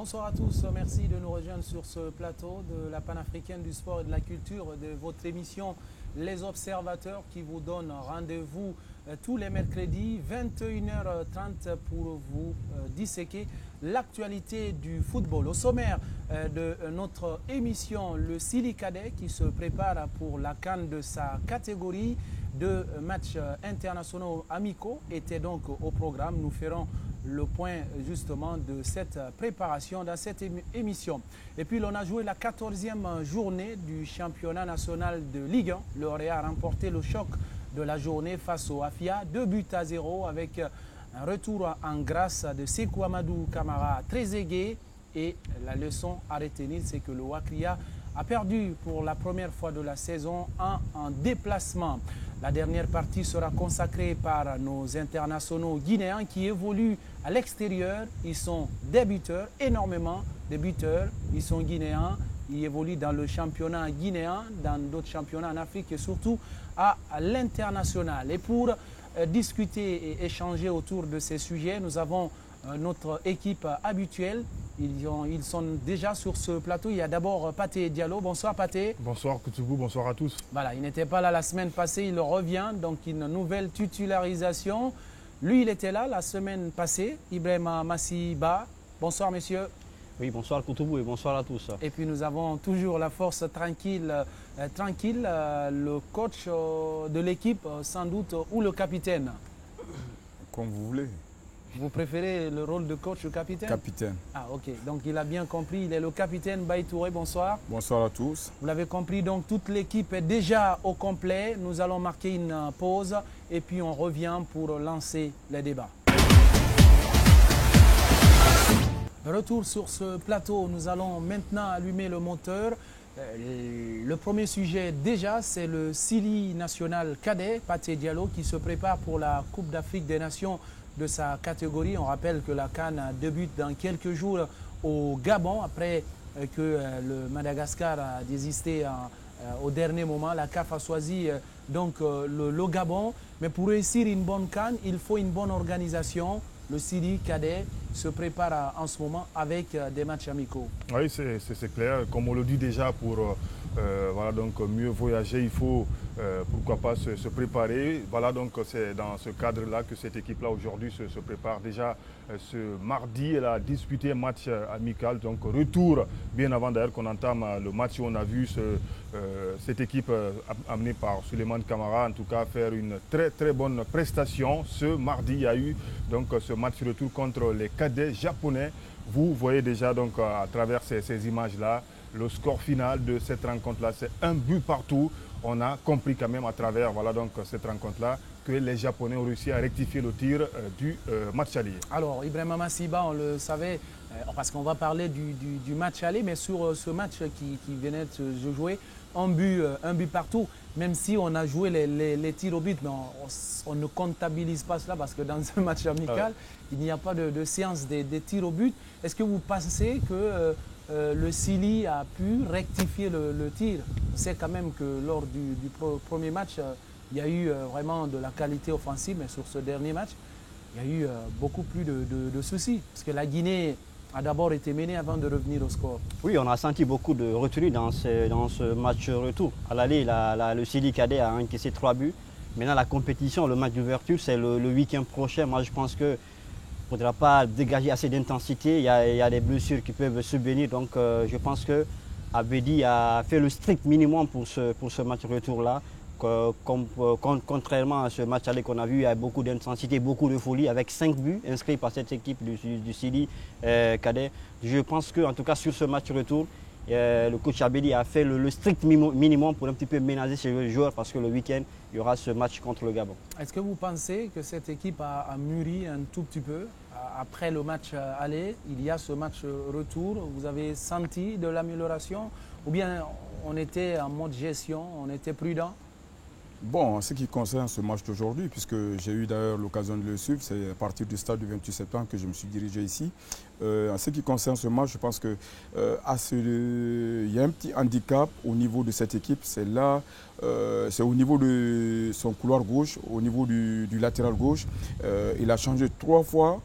Bonsoir à tous, merci de nous rejoindre sur ce plateau de la panafricaine du sport et de la culture, de votre émission Les Observateurs qui vous donne rendez-vous tous les mercredis 21h30 pour vous disséquer l'actualité du football. Au sommaire de notre émission, le Sili Cadet qui se prépare pour la CAN de sa catégorie. Deux matchs internationaux amicaux étaient donc au programme. Nous ferons le point justement de cette préparation dans cette émission. Et puis l'on a joué la 14e journée du championnat national de Ligue 1. L'Orient a remporté le choc de la journée face au Afia, 2-0 avec un retour en grâce de Sekou Amadou Camara Trezeguet. Et la leçon à retenir, c'est que le Wakria a perdu pour la première fois de la saison en déplacement. La dernière partie sera consacrée par nos internationaux guinéens qui évoluent à l'extérieur. Ils sont des buteurs, énormément de buteurs. Ils sont guinéens, ils évoluent dans le championnat guinéen, dans d'autres championnats en Afrique et surtout à l'international. Et pour discuter et échanger autour de ces sujets, nous avons notre équipe habituelle. Ils sont déjà sur ce plateau. Il y a d'abord Pathé Diallo. Bonsoir Pathé. Bonsoir Koutoubou, bonsoir à tous. Voilà, il n'était pas là la semaine passée, il revient, donc une nouvelle titularisation. Lui, il était là la semaine passée, Ibrahima Massiba. Bonsoir messieurs. Oui, bonsoir Koutoubou et bonsoir à tous. Et puis nous avons toujours la force tranquille, le coach de l'équipe sans doute, ou le capitaine. Comme vous voulez. Vous préférez le rôle de coach ou capitaine? Capitaine. Ah ok, donc il a bien compris, il est le capitaine Baye Touré, bonsoir. Bonsoir à tous. Vous l'avez compris, donc toute l'équipe est déjà au complet. Nous allons marquer une pause et puis on revient pour lancer les débats. Retour sur ce plateau, nous allons maintenant allumer le moteur. Le premier sujet déjà, c'est le Sili national cadet, Pathé Diallo, qui se prépare pour la Coupe d'Afrique des Nations de sa catégorie. On rappelle que la CAN débute dans quelques jours au Gabon, après que le Madagascar a désisté au dernier moment. La CAF a choisi donc le Gabon. Mais pour réussir une bonne CAN, il faut une bonne organisation. Le Sili cadet se prépare en ce moment avec des matchs amicaux. Oui, c'est clair. Comme on le dit déjà, pour voilà, donc mieux voyager, il faut pourquoi pas se préparer. Voilà, donc c'est dans ce cadre-là que cette équipe-là aujourd'hui se prépare. Déjà ce mardi, elle a disputé un match amical, donc retour bien avant d'ailleurs qu'on entame le match où on a vu cette équipe amenée par Souleymane Camara, en tout cas faire une très bonne prestation. Ce mardi, il y a eu donc ce match retour contre les cadets japonais. Vous voyez déjà donc à travers ces images-là, le score final de cette rencontre-là, c'est 1 but partout. On a compris quand même à travers voilà, donc, cette rencontre-là que les Japonais ont réussi à rectifier le tir du match aller. Alors, Ibrahima Massiba, on le savait, parce qu'on va parler du match aller, mais sur ce match qui venait de se jouer, un but partout, même si on a joué les tirs au but, mais on ne comptabilise pas cela parce que dans un match amical, il n'y a pas de séance des tirs au but. Est-ce que vous pensez que le Sili a pu rectifier le tir? On sait quand même que lors du premier match, il y a eu vraiment de la qualité offensive, mais sur ce dernier match, il y a eu beaucoup plus de soucis. Parce que la Guinée a d'abord été menée avant de revenir au score. Oui, on a senti beaucoup de retenue dans ce match retour. À l'aller, le Sili cadet a encaissé 3 buts. Maintenant, la compétition, le match d'ouverture, c'est le week-end prochain. Moi, je pense qu'il ne faudra pas dégager assez d'intensité. Il y a des blessures qui peuvent subvenir. Donc, je pense que Abedi a fait le strict minimum pour ce match retour-là. Contrairement à ce match aller qu'on a vu, il y a beaucoup d'intensité, beaucoup de folie, avec 5 buts inscrits par cette équipe du Sili cadet. Je pense qu'en tout cas sur ce match retour, le coach Abedi a fait le strict minimum pour un petit peu ménager ses joueurs parce que le week-end, il y aura ce match contre le Gabon. Est-ce que vous pensez que cette équipe a mûri un tout petit peu après le match aller? Il y a ce match retour. Vous avez senti de l'amélioration ou bien on était en mode gestion, on était prudent? Bon, en ce qui concerne ce match d'aujourd'hui, puisque j'ai eu d'ailleurs l'occasion de le suivre, c'est à partir du stade du 28 septembre que je me suis dirigé ici. En ce qui concerne ce match, je pense qu'il y a un petit handicap au niveau de cette équipe. C'est là, c'est au niveau de son couloir gauche, au niveau du latéral gauche. Il a changé 3 fois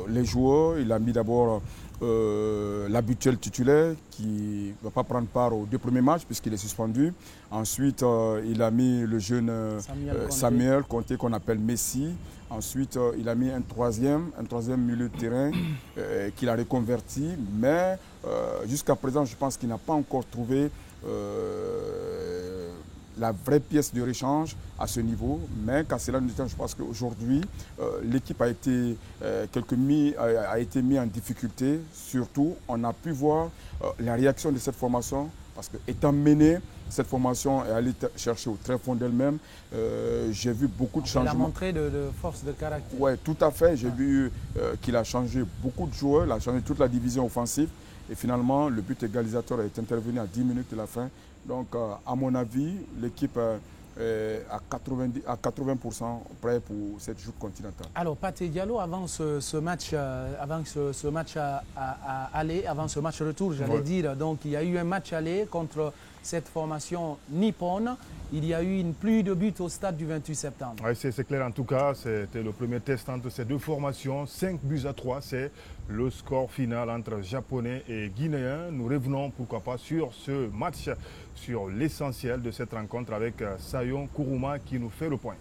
les joueurs. Il a mis d'abord l'habituel titulaire qui ne va pas prendre part aux 2 premiers matchs puisqu'il est suspendu. Ensuite, il a mis le jeune Samuel Conté qu'on appelle Messi. Ensuite, il a mis un troisième milieu de terrain qu'il a reconverti. Mais jusqu'à présent, je pense qu'il n'a pas encore trouvé la vraie pièce de rechange à ce niveau. Mais qu'à cela nous je pense qu'aujourd'hui, l'équipe a été mise en difficulté. Surtout, on a pu voir la réaction de cette formation parce qu'étant menée, cette formation est allée chercher au très fond d'elle-même. J'ai vu beaucoup de changements. Il a montré de force de caractère. Oui, tout à fait. J'ai vu qu'il a changé beaucoup de joueurs, il a changé toute la division offensive. Et finalement, le but égalisateur est intervenu à 10 minutes de la fin. Donc, à mon avis, l'équipe est à 80% prêt pour cette joute continentale. Alors, Pathé Diallo, avant ce match aller, avant ce match retour, j'allais dire, donc il y a eu un match aller contre cette formation nippone. Il y a eu une pluie de buts au stade du 28 septembre. Oui, c'est clair. En tout cas, c'était le premier test entre ces 2 formations. 5-3, c'est le score final entre Japonais et Guinéens. Nous revenons, pourquoi pas, sur ce match, sur l'essentiel de cette rencontre avec Sayon Kourouma qui nous fait le point.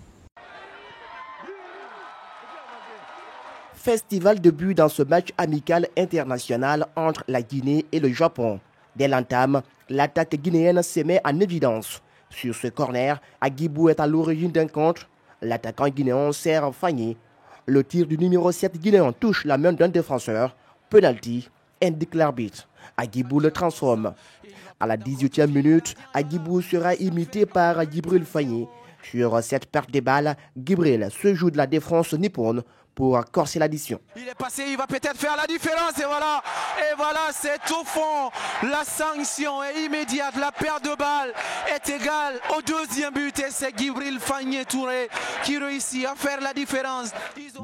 Festival de buts dans ce match amical international entre la Guinée et le Japon. Dès l'entame, l'attaque guinéenne se met en évidence. Sur ce corner, Agibou est à l'origine d'un contre. L'attaquant guinéen sert Fagné. Le tir du numéro 7 guinéen touche la main d'un défenseur. Penalty, indique l'arbitre. Agibou le transforme. À la 18e minute, Agibou sera imité par Djibril Fagné. Sur cette perte de balle, Djibril se joue de la défense nippone pour corser l'addition. Il est passé, il va peut-être faire la différence et voilà, c'est au fond. La sanction est immédiate, la perte de balle est égale au 2e but et c'est Djibril Fagné Touré qui réussit à faire la différence.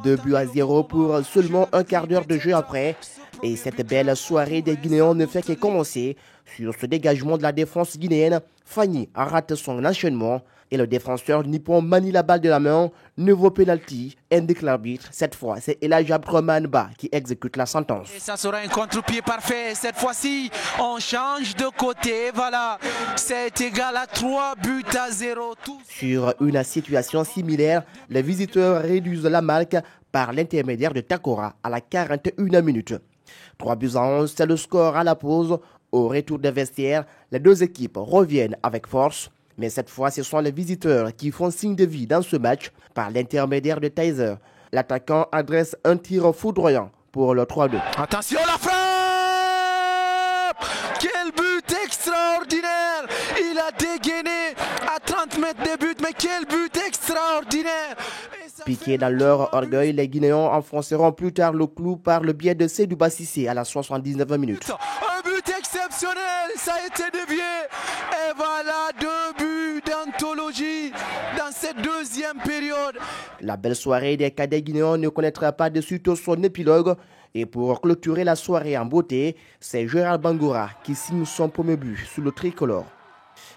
2-0 pour seulement un quart d'heure de jeu après. Et cette belle soirée des Guinéens ne fait que commencer. Sur ce dégagement de la défense guinéenne, Fagné rate son enchaînement et le défenseur nippon manie la balle de la main. Nouveau penalty, indique l'arbitre. Cette fois, c'est Elhadji Abdourahmane Ba qui exécute la sentence. Et ça sera un contre-pied parfait. Cette fois-ci, on change de côté. Voilà, c'est égal à 3-0. Sur une situation similaire, les visiteurs réduisent la marque par l'intermédiaire de Takora à la 41e minute. 3-11, c'est le score à la pause. Au retour des vestiaires, les 2 équipes reviennent avec force. Mais cette fois, ce sont les visiteurs qui font signe de vie dans ce match par l'intermédiaire de Taiser. L'attaquant adresse un tir foudroyant pour le 3-2. Attention la frappe! Quel but extraordinaire! Il a dégainé à 30 mètres des buts, mais quel but extraordinaire! Piqués dans leur orgueil, les Guinéens enfonceront plus tard le clou par le biais de Seydou Bassissé à la 79e minute. Un but exceptionnel, ça a été dévié. Et voilà 2 buts d'anthologie dans cette 2e période. La belle soirée des cadets guinéens ne connaîtra pas de suite son épilogue. Et pour clôturer la soirée en beauté, c'est Gérald Bangoura qui signe son premier but sous le tricolore.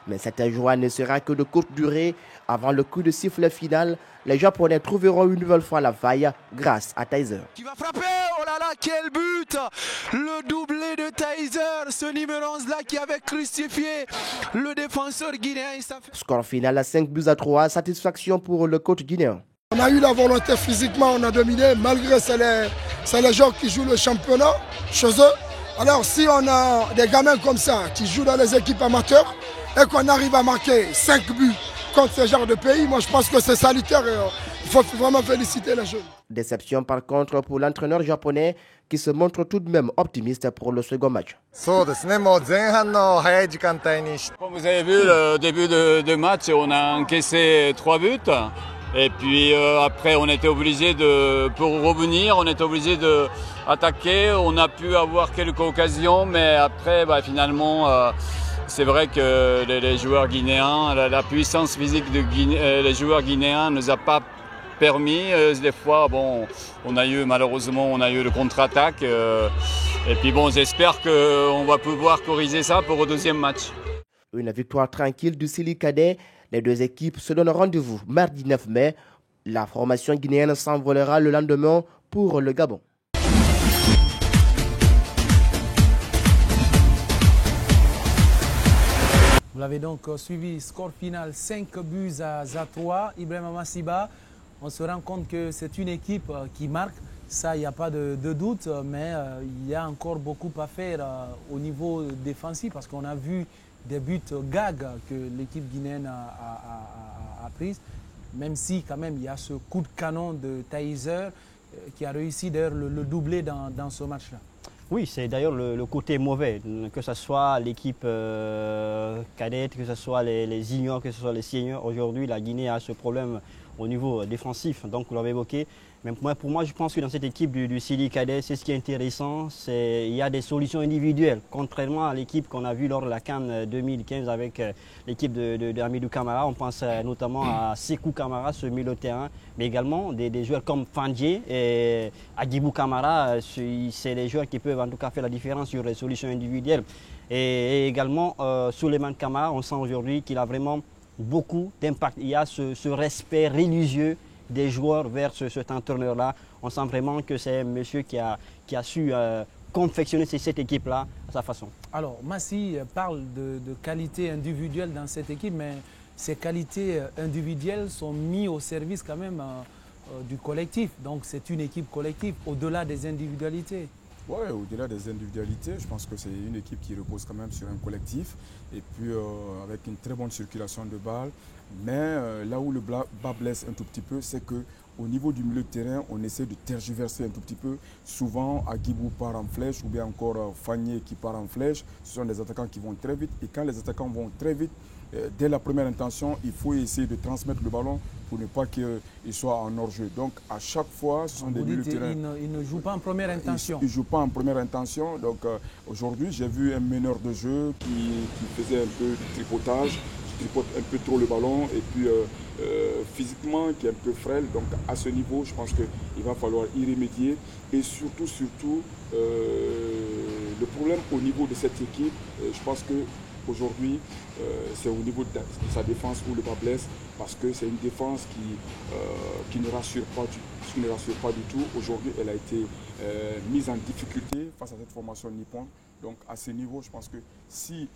Mais cette joie ne sera que de courte durée. Avant le coup de sifflet final, les Japonais trouveront une nouvelle fois la faille grâce à Taiser. Qui va frapper? Oh là là, quel but! Le doublé de Taiser, ce numéro 11-là qui avait crucifié le défenseur guinéen. Score final à 5-3, satisfaction pour le coach guinéen. On a eu la volonté physiquement, on a dominé, malgré c'est les gens qui jouent le championnat chez eux. Alors si on a des gamins comme ça qui jouent dans les équipes amateurs et qu'on arrive à marquer 5 buts contre ce genre de pays, moi je pense que c'est salutaire et il faut vraiment féliciter les jeunes. Déception par contre pour l'entraîneur japonais qui se montre tout de même optimiste pour le second match. Comme vous avez vu, le début de match, on a encaissé 3 buts. Et puis après, on était obligé pour revenir, on était obligé d'attaquer. On a pu avoir quelques occasions, mais après, finalement, c'est vrai que les joueurs guinéens, la puissance physique les joueurs guinéens ne nous a pas permis. Des fois, malheureusement, on a eu le contre-attaque. Et puis j'espère qu'on va pouvoir corriger ça pour le 2e match. Une victoire tranquille du Sili Cadet. Les 2 équipes se donnent rendez-vous mardi 9 mai. La formation guinéenne s'envolera le lendemain pour le Gabon. Vous l'avez donc suivi, score final 5 buts à 3. Ibrahima Massiba, on se rend compte que c'est une équipe qui marque. Ça, il n'y a pas de doute, mais il y a encore beaucoup à faire au niveau défensif parce qu'on a vu des buts gags que l'équipe guinéenne a pris, même si quand même il y a ce coup de canon de Taizer qui a réussi d'ailleurs le doubler dans ce match-là. Oui, c'est d'ailleurs le côté mauvais, que ce soit l'équipe cadette, que ce soit les juniors, que ce soit les seniors. Aujourd'hui, la Guinée a ce problème au niveau défensif, donc vous l'avez évoqué. Mais pour moi, je pense que dans cette équipe du Sili Cadet, c'est ce qui est intéressant, il y a des solutions individuelles, contrairement à l'équipe qu'on a vue lors de la CAN 2015 avec l'équipe de Hamidou Camara. On pense notamment à Sekou Camara, ce milieu de terrain, mais également des joueurs comme Fandje et Agibou Camara. C'est des joueurs qui peuvent en tout cas faire la différence sur les solutions individuelles. Et également, Souleymane Camara, on sent aujourd'hui qu'il a vraiment beaucoup d'impact. Il y a ce respect religieux des joueurs vers cet entraîneur-là. On sent vraiment que c'est un monsieur qui a su confectionner cette équipe-là à sa façon. Alors, Massi parle de qualités individuelles dans cette équipe, mais ces qualités individuelles sont mises au service quand même du collectif. Donc, c'est une équipe collective, au-delà des individualités. Oui, au-delà des individualités, je pense que c'est une équipe qui repose quand même sur un collectif et puis avec une très bonne circulation de balles. Mais là où le bas blesse un tout petit peu, c'est qu'au niveau du milieu de terrain, on essaie de tergiverser un tout petit peu. Souvent, Agibou part en flèche ou bien encore Fagné qui part en flèche. Ce sont des attaquants qui vont très vite. Et quand les attaquants vont très vite, dès la première intention, il faut essayer de transmettre le ballon pour ne pas qu'il soit en hors-jeu. Donc à chaque fois, ce sont des milieux de terrain. Il ne joue pas en première intention. Il ne joue pas en première intention. Donc aujourd'hui, j'ai vu un meneur de jeu qui faisait un peu du tripotage, qui tripote un peu trop le ballon et puis physiquement qui est un peu frêle. Donc à ce niveau, je pense qu'il va falloir y remédier. Et surtout, le problème au niveau de cette équipe, je pense que aujourd'hui, c'est au niveau de sa défense où le bas blesse, parce que c'est une défense qui ne rassure pas du tout. Aujourd'hui, elle a été mise en difficulté face à cette formation nippon. Donc à ce niveau, je pense que si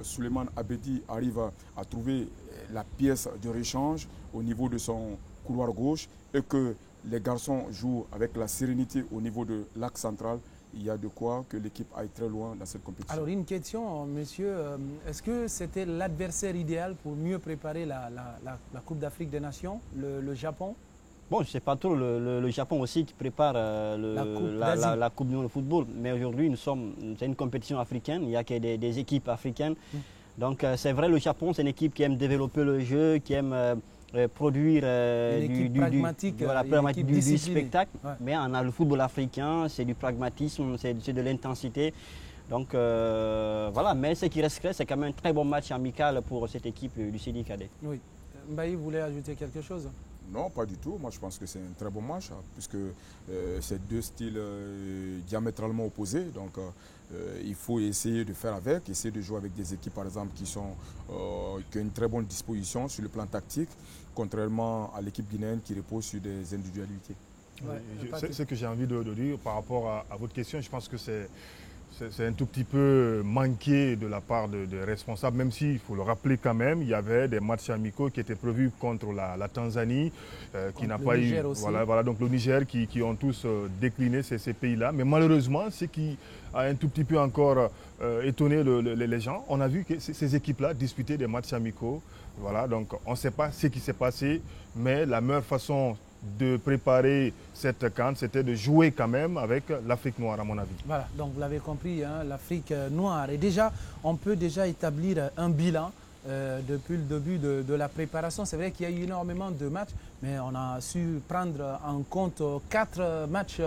Souleymane Abedi arrive à trouver la pièce de réchange au niveau de son couloir gauche et que les garçons jouent avec la sérénité au niveau de l'axe central, il y a de quoi que l'équipe aille très loin dans cette compétition. Alors une question, monsieur, est-ce que c'était l'adversaire idéal pour mieux préparer la Coupe d'Afrique des Nations, le Japon? Bon, je ne sais pas trop, le Japon aussi qui prépare la Coupe du Monde de football. Mais aujourd'hui, c'est une compétition africaine, il n'y a que des équipes africaines. Donc c'est vrai, le Japon, c'est une équipe qui aime développer le jeu, qui aime produire du spectacle. Ouais. Mais on a le football africain, c'est du pragmatisme, c'est de l'intensité. Donc voilà, mais ce qui reste, c'est quand même un très bon match amical pour cette équipe du Sili Cadet. Oui. Mbaye, vous voulez ajouter quelque chose? Non, pas du tout. Moi, je pense que c'est un très bon match, puisque c'est deux styles diamétralement opposés. Donc, il faut essayer de faire avec, essayer de jouer avec des équipes, par exemple, qui ont une très bonne disposition sur le plan tactique, contrairement à l'équipe guinéenne qui repose sur des individualités. Ouais, ce que j'ai envie de dire par rapport à votre question, je pense que c'est un tout petit peu manqué de la part des responsables, même s'il faut le rappeler quand même, il y avait des matchs amicaux qui étaient prévus contre la Tanzanie, qui n'a pas eu, voilà, donc le Niger, qui ont tous décliné ces pays-là. Mais malheureusement, ce qui a un tout petit peu encore étonné les gens, on a vu que ces équipes-là disputaient des matchs amicaux. Voilà, donc on ne sait pas ce qui s'est passé, mais la meilleure façon de préparer cette CAN, c'était de jouer quand même avec l'Afrique noire, à mon avis. Voilà, donc vous l'avez compris, hein, l'Afrique noire. Et déjà, on peut déjà établir un bilan depuis le début de la préparation. C'est vrai qu'il y a eu énormément de matchs, mais on a su prendre en compte 4 matchs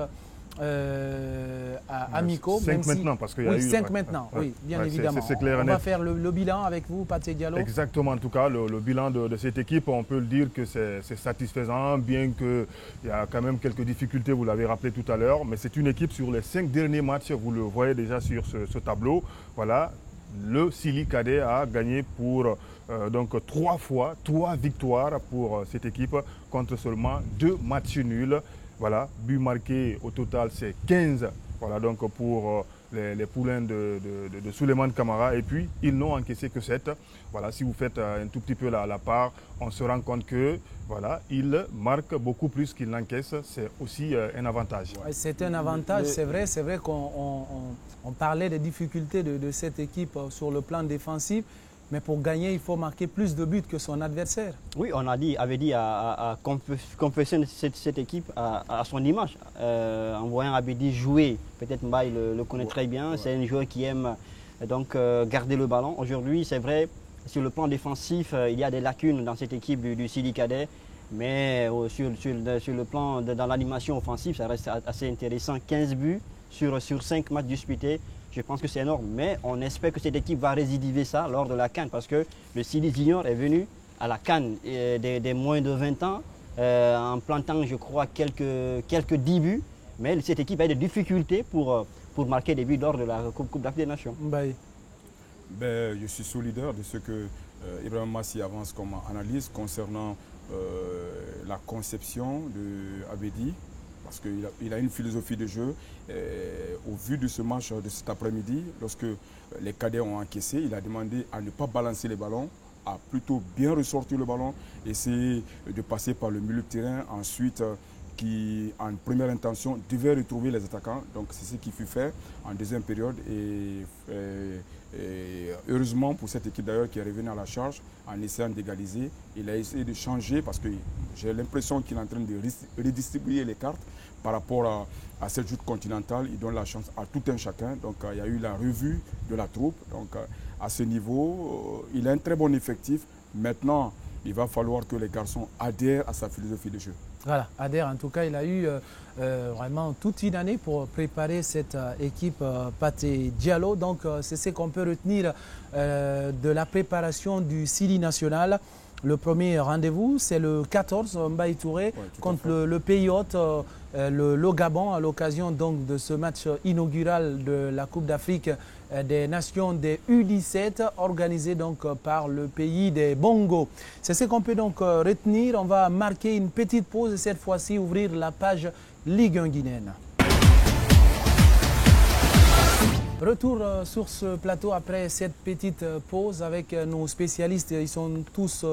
amicaux. 5 maintenant, parce qu'il y a eu... 5 maintenant, oui, bien évidemment. C'est clair, on va faire le bilan avec vous, Pathé Diallo. Exactement, en tout cas, le bilan de cette équipe, on peut le dire que c'est satisfaisant, bien qu'il y a quand même quelques difficultés, vous l'avez rappelé tout à l'heure, mais c'est une équipe sur les 5 derniers matchs, vous le voyez déjà sur ce tableau. Voilà, le Sili Cadet a gagné pour donc 3 victoires pour cette équipe contre seulement 2 matchs nuls. Voilà, but marqué au total c'est 15. Voilà, donc pour les poulains de Souleymane Camara. Et puis, ils n'ont encaissé que 7. Voilà, si vous faites un tout petit peu la part, on se rend compte que voilà, ils marquent beaucoup plus qu'ils n'encaissent. C'est aussi un avantage. Ouais, c'est un avantage, c'est vrai qu'on parlait des difficultés de cette équipe sur le plan défensif. Mais pour gagner, il faut marquer plus de buts que son adversaire. Oui, on avait dit à confessionner cette équipe à son image. En voyant Abedi jouer, peut-être Mbaye le connaît très bien. Ouais. C'est un joueur qui aime donc, garder le ballon. Aujourd'hui, c'est vrai, sur le plan défensif, il y a des lacunes dans cette équipe du Sidi Cadet. Mais sur le plan dans l'animation offensive, ça reste assez intéressant. 15 buts sur 5 matchs disputés. Je pense que c'est énorme, mais on espère que cette équipe va récidiver ça lors de la CAN parce que le Sidi Junior est venu à la CAN des moins de 20 ans en plantant, je crois, quelques 10 buts. Mais cette équipe a des difficultés pour marquer des buts lors de la Coupe d'Afrique des Nations. Ben, je suis solidaire de ce que Ibrahim Massi avance comme analyse concernant la conception de Abedi. Parce qu'il a une philosophie de jeu. Au vu de ce match de cet après-midi, lorsque les cadets ont encaissé, il a demandé à ne pas balancer les ballons, à plutôt bien ressortir le ballon, essayer de passer par le milieu de terrain, ensuite qui, en première intention, devait retrouver les attaquants. Donc c'est ce qui fut fait en deuxième période. Et heureusement pour cette équipe d'ailleurs qui est revenue à la charge en essayant d'égaliser, il a essayé de changer parce que j'ai l'impression qu'il est en train de redistribuer les cartes par rapport à cette joute continentale. Il donne la chance à tout un chacun. Donc il y a eu la revue de la troupe. Donc à ce niveau, il a un très bon effectif. Maintenant, il va falloir que les garçons adhèrent à sa philosophie de jeu. Voilà, adhère. En tout cas, il a eu vraiment toute une année pour préparer cette équipe Pathé Diallo. Donc, c'est ce qu'on peut retenir de la préparation du Sidi national. Le premier rendez-vous, c'est le 14, Mbaye Touré, contre le pays hôte, le Gabon, à l'occasion donc de ce match inaugural de la Coupe d'Afrique des Nations des U17, organisé donc par le pays des Bongo. C'est ce qu'on peut donc retenir. On va marquer une petite pause et cette fois-ci ouvrir la page Ligue 1 guinéenne. Retour sur ce plateau après cette petite pause avec nos spécialistes. Ils sont tous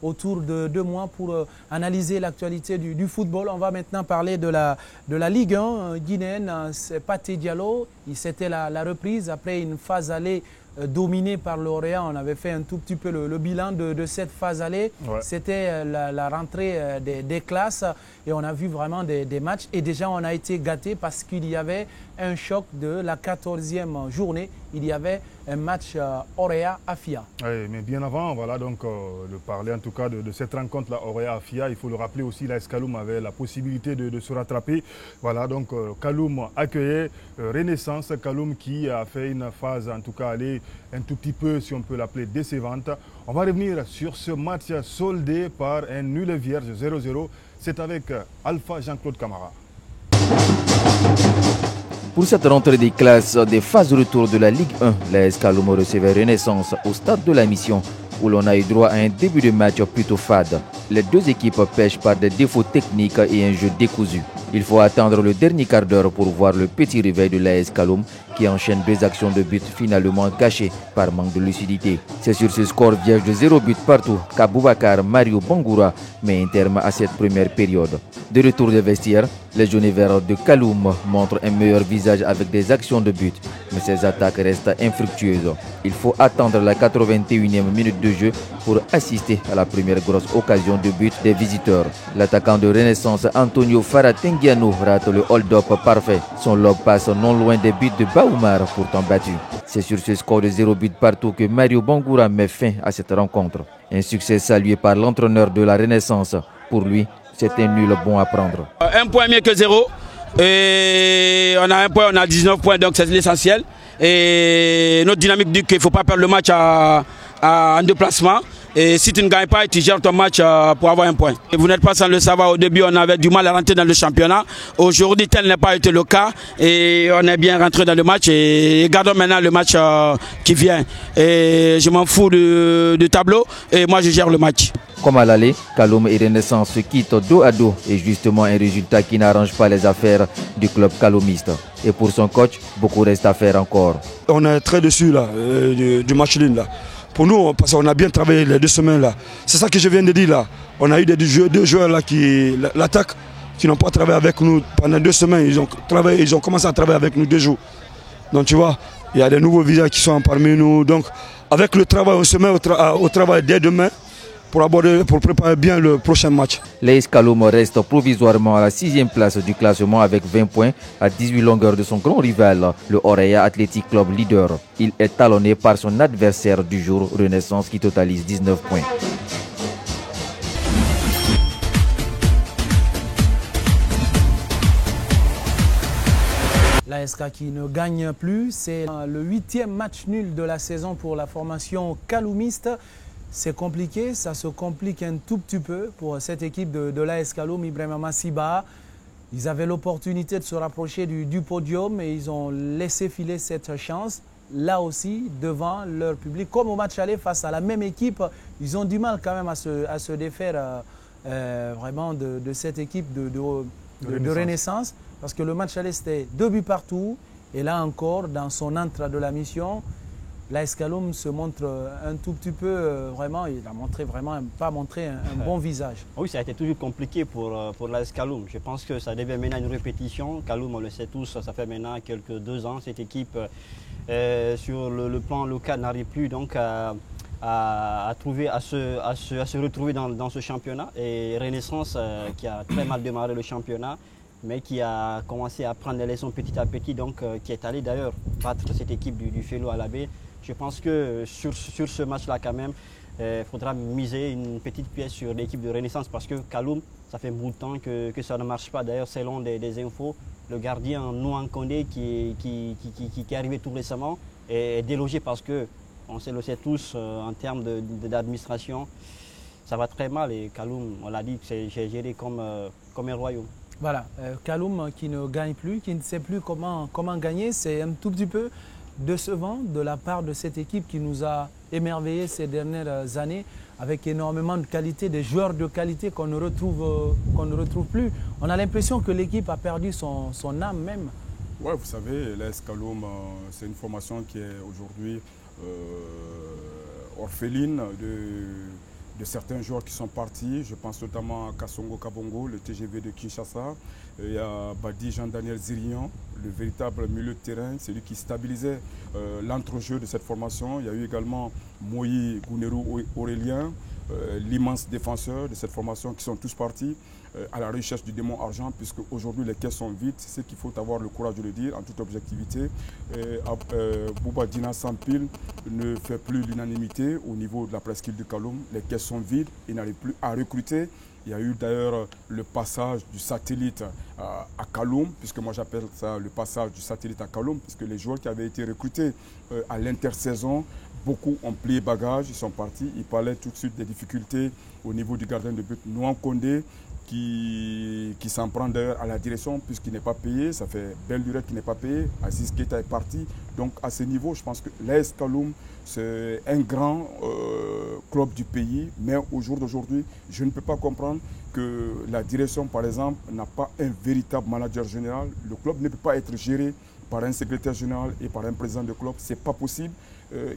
autour de moi pour analyser l'actualité du football. On va maintenant parler de la Ligue 1 guinéenne. C'est Pathé Diallo. C'était la reprise après une phase allée dominée par l'Orient. On avait fait un tout petit peu le bilan de cette phase allée. Ouais. C'était la rentrée des classes et on a vu vraiment des matchs. Et déjà, on a été gâtés parce qu'il y avait un choc de la 14e journée. Il y avait un match Orea-Afia. Oui, mais bien avant, voilà, donc, de parler en tout cas de cette rencontre-là, Orea-Afia, il faut le rappeler aussi, l'AS Kaloum avait la possibilité de se rattraper. Voilà, donc Kaloum accueillait Renaissance, Kaloum qui a fait une phase, en tout cas, aller un tout petit peu, si on peut l'appeler, décevante. On va revenir sur ce match soldé par un nul vierge 0-0. C'est avec Alpha Jean-Claude Camara. Pour cette rentrée des classes des phases retour de la Ligue 1, l'AS Kaloum recevait Renaissance au stade de la Mission où l'on a eu droit à un début de match plutôt fade. Les deux équipes pêchent par des défauts techniques et un jeu décousu. Il faut attendre le dernier quart d'heure pour voir le petit réveil de l'AS Kaloum qui enchaîne 2 actions de but finalement gâchées par manque de lucidité. C'est sur ce score vierge de 0 but partout qu'Aboubacar Mario Bangoura met un terme à cette première période. De retour des vestiaires, les jaunes et verts de Kaloum montrent un meilleur visage avec des actions de but, mais ces attaques restent infructueuses. Il faut attendre la 81e minute de jeu pour assister à la première grosse occasion de but des visiteurs. L'attaquant de Renaissance Antonio Faratengiano rate le hold-up parfait. Son lob passe non loin des buts de Baoumar, pourtant battu. C'est sur ce score de 0 but partout que Mario Bangoura met fin à cette rencontre. Un succès salué par l'entraîneur de la Renaissance. Pour lui, c'est un nul bon à prendre. Un point mieux que 0. Et on a un point, on a 19 points, donc c'est l'essentiel. Et notre dynamique dit qu'il ne faut pas perdre le match en déplacement. Et si tu ne gagnes pas, tu gères ton match pour avoir un point. Et vous n'êtes pas sans le savoir, au début on avait du mal à rentrer dans le championnat. Aujourd'hui tel n'a pas été le cas et on est bien rentré dans le match et gardons maintenant le match qui vient. Et je m'en fous du tableau et moi je gère le match. Comme à l'aller, Kaloum et Renaissance se quittent dos à dos et justement un résultat qui n'arrange pas les affaires du club kaloumiste. Et pour son coach, beaucoup reste à faire encore. On est très dessus là, du match nul là. Pour nous, parce qu'on a bien travaillé les 2 semaines là. C'est ça que je viens de dire là. On a eu deux joueurs là qui l'attaque, qui n'ont pas travaillé avec nous pendant 2 semaines. Ils ont commencé à travailler avec nous 2 jours. Donc tu vois, il y a des nouveaux visages qui sont parmi nous. Donc avec le travail, on se met au travail dès demain pour préparer bien le prochain match. L'AS Kaloum reste provisoirement à la 6e place du classement avec 20 points à 18 longueurs de son grand rival, le Oreya Athletic Club leader. Il est talonné par son adversaire du jour, Renaissance, qui totalise 19 points. L'ASK qui ne gagne plus, c'est le 8e match nul de la saison pour la formation kaloumiste. C'est compliqué, ça se complique un tout petit peu pour cette équipe de l'AS Kaloum, Ibrahima Massiba. Ils avaient l'opportunité de se rapprocher du podium et ils ont laissé filer cette chance. Là aussi, devant leur public, comme au match aller face à la même équipe, ils ont du mal quand même à se défaire vraiment de cette équipe de Renaissance. Parce que le match aller, c'était 2 buts partout. Et là encore, dans son entrée de la mission, l'AS Kaloum se montre un tout petit peu, vraiment, il a montré vraiment, pas montré un bon visage. Oui, ça a été toujours compliqué pour l'AS Kaloum. Je pense que ça devient maintenant une répétition. Kaloum, on le sait tous, ça fait maintenant quelques 2 ans. Cette équipe, sur le plan local, n'arrive plus donc à se retrouver dans ce championnat. Et Renaissance, qui a très mal démarré le championnat, mais qui a commencé à prendre des leçons petit à petit, donc qui est allé d'ailleurs battre cette équipe du Felo à la baie. Je pense que sur ce match-là, quand même, il faudra miser une petite pièce sur l'équipe de Renaissance parce que Kaloum, ça fait beaucoup de temps que ça ne marche pas. D'ailleurs, selon des infos, le gardien Nouan Kondé qui est arrivé tout récemment est délogé parce que, on le sait tous, en termes d'administration, ça va très mal et Kaloum, on l'a dit, c'est géré comme un royaume. Voilà, Kaloum qui ne gagne plus, qui ne sait plus comment gagner, c'est un tout petit peu décevant de la part de cette équipe qui nous a émerveillés ces dernières années avec énormément de qualité, des joueurs de qualité qu'on ne retrouve plus. On a l'impression que l'équipe a perdu son âme même. Oui, vous savez, l'AS Kaloum, c'est une formation qui est aujourd'hui orpheline de certains joueurs qui sont partis. Je pense notamment à Kassongo Kabongo, le TGV de Kinshasa. Il y a Badi Jean-Daniel Zirion, le véritable milieu de terrain, celui qui stabilisait l'entrejeu de cette formation. Il y a eu également Moïse Gounerou Aurélien, l'immense défenseur de cette formation, qui sont tous partis à la recherche du démon argent, puisque aujourd'hui les caisses sont vides. C'est ce qu'il faut avoir le courage de le dire en toute objectivité. Bouba Dina Sampil ne fait plus l'unanimité au niveau de la presqu'île de Kaloum. Les caisses sont vides, il n'arrive plus à recruter. Il y a eu d'ailleurs le passage du satellite à Kaloum, puisque moi j'appelle ça le passage du satellite à Kaloum, puisque les joueurs qui avaient été recrutés à l'intersaison, beaucoup ont plié bagage, ils sont partis. Ils parlaient tout de suite des difficultés au niveau du gardien de but Nouan Kondé, qui s'en prend d'ailleurs à la direction puisqu'il n'est pas payé. Ça fait belle durée qu'il n'est pas payé. Aziz Keita est parti. Donc à ce niveau, je pense que l'AS Kaloum, c'est un grand club du pays. Mais au jour d'aujourd'hui, je ne peux pas comprendre que la direction, par exemple, n'a pas un véritable manager général. Le club ne peut pas être géré par un secrétaire général et par un président de club. Ce n'est pas possible.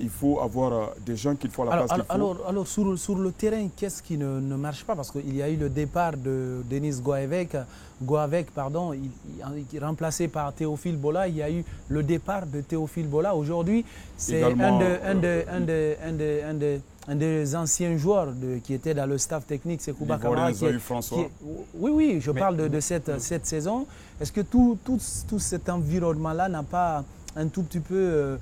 Il faut avoir des gens qu'il faut à la place qu'il faut. Alors sur le terrain, qu'est-ce qui ne marche pas? Parce qu'il y a eu le départ de Denis Goavec, remplacé par Théophile Bola. Il y a eu le départ de Théophile Bola. Aujourd'hui, c'est un des anciens joueurs qui était dans le staff technique, c'est Kouba Kamara. Oui, je parle de cette saison. Est-ce que tout cet environnement-là n'a pas un tout petit peu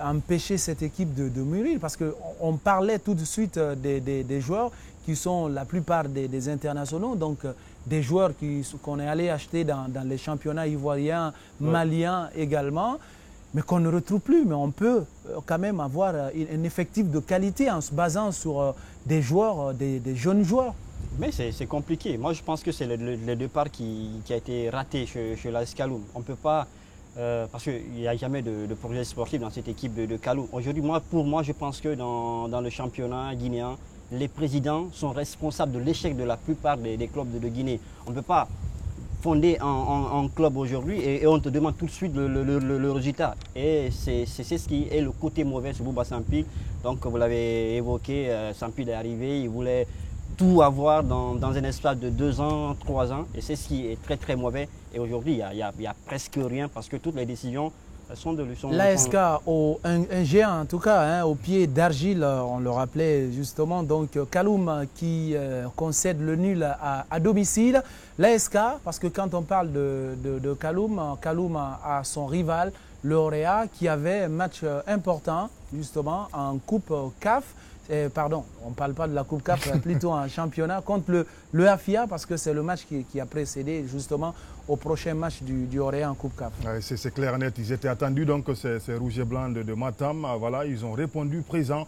empêcher cette équipe de mûrir? Parce qu'on parlait tout de suite des joueurs qui sont la plupart des internationaux, donc des joueurs qu'on est allé acheter dans les championnats ivoiriens, maliens également, mais qu'on ne retrouve plus. Mais on peut quand même avoir un effectif de qualité en se basant sur des joueurs, des jeunes joueurs. Mais c'est compliqué. Moi, je pense que c'est le départ qui a été raté chez l'AS Kaloum. On ne peut pas... parce qu'il n'y a jamais de projet sportif dans cette équipe de Kaloum. Aujourd'hui, pour moi, je pense que dans le championnat guinéen, les présidents sont responsables de l'échec de la plupart des clubs de Guinée. On ne peut pas fonder un club aujourd'hui et on te demande tout de suite le résultat. Et c'est ce qui est le côté mauvais sur Bouba Sampil. Donc vous l'avez évoqué, Sampil est arrivé, il voulait tout avoir dans un espace de 2 ans, 3 ans. Et c'est ce qui est très très mauvais. Et aujourd'hui, il n'y a presque rien parce que toutes les décisions sont de lui. L'ASK, un géant en tout cas, hein, au pied d'argile, on le rappelait justement. Donc Kaloum qui concède le nul à domicile. L'ASK, parce que quand on parle de Kaloum, Kaloum a son rival, le Orea, qui avait un match important justement en Coupe CAF. Pardon, on ne parle pas de la Coupe CAF, plutôt un championnat contre le Afia, parce que c'est le match qui a précédé justement au prochain match du Orea en Coupe CAF. Ouais, c'est clair et net, ils étaient attendus, donc ces rouges et blancs de Matam, voilà, ils ont répondu présent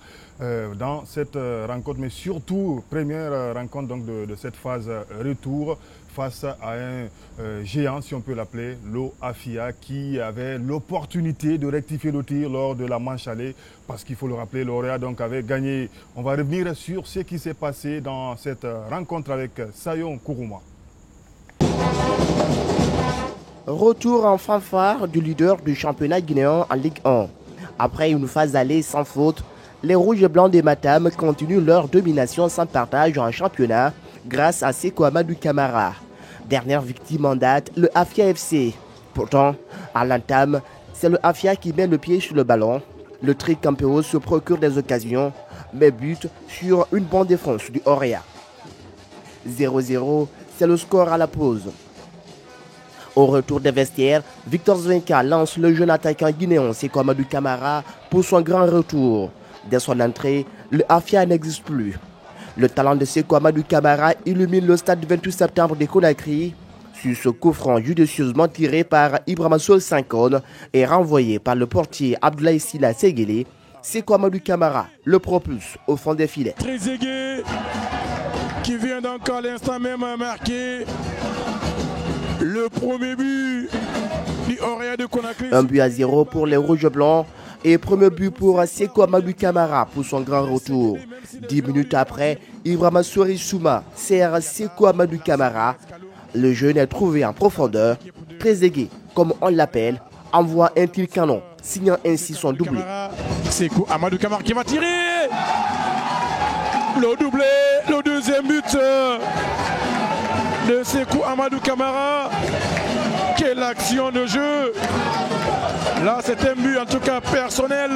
dans cette rencontre, mais surtout première rencontre donc, de cette phase retour face à un géant, si on peut l'appeler, l'Afia, qui avait l'opportunité de rectifier le tir lors de la manche aller, parce qu'il faut le rappeler, l'Orea donc avait gagné. On va revenir sur ce qui s'est passé dans cette rencontre avec Sayon Kourouma. Retour en fanfare du leader du championnat guinéen en Ligue 1. Après une phase allée sans faute, les Rouges et Blancs de Matam continuent leur domination sans partage en championnat grâce à Sékou Amadou Camara. Dernière victime en date, le Afia FC. Pourtant, à l'entame, c'est le Afia qui met le pied sur le ballon. Le Tricampéo se procure des occasions, mais bute sur une bonne défense du Orea. 0-0, c'est le score à la pause. Au retour des vestiaires, Victor Zwenka lance le jeune attaquant guinéen Sékou Amadou Camara pour son grand retour. Dès son entrée, le Afia n'existe plus. Le talent de Sékou Amadou Camara illumine le stade du 28 septembre de Conakry. Sur ce coup franc judicieusement tiré par Ibrahima Soul Sankone et renvoyé par le portier Abdoulaye Silla Séguélé, Sékou Amadou Camara le propulse au fond des filets. Trezeguet qui vient donc à l'instant même marquer le premier but du Orea de Conakry. 1-0 pour les Rouges Blancs. Et premier but pour Sékou Amadou Camara pour son grand retour. 10 minutes après, Ibrahima Souma sert Sékou Amadou Camara. Le jeune est trouvé en profondeur. Trezeguet, comme on l'appelle, envoie un tir canon, signant ainsi son doublé. Sékou Amadou Camara qui va tirer. Le doublé, le deuxième but de Sékou Amadou Camara. Quelle action de jeu! Là, c'est un but en tout cas personnel.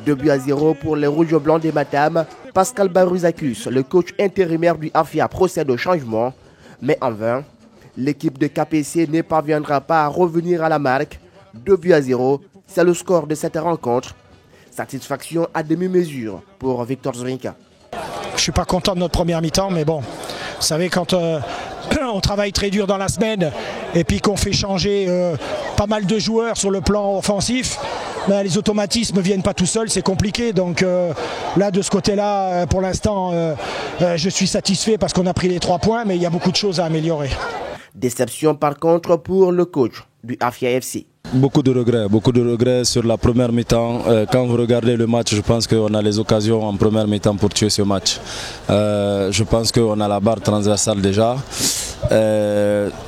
2-0 pour les Rouges Blancs de Matam. Pascal Baruzakus, le coach intérimaire du Afia, procède au changement. Mais en vain, l'équipe de KPC ne parviendra pas à revenir à la marque. 2-0, c'est le score de cette rencontre. Satisfaction à demi-mesure pour Victor Zrinka. Je ne suis pas content de notre première mi-temps, mais bon, vous savez, quand on travaille très dur dans la semaine et puis qu'on fait changer pas mal de joueurs sur le plan offensif, ben, les automatismes ne viennent pas tout seuls, c'est compliqué. Donc là, de ce côté-là, pour l'instant, je suis satisfait parce qu'on a pris les 3 points, mais il y a beaucoup de choses à améliorer. Déception par contre pour le coach du Afia FC. Beaucoup de regrets sur la première mi-temps. Quand vous regardez le match, je pense qu'on a les occasions en première mi-temps pour tuer ce match. Je pense qu'on a la barre transversale déjà.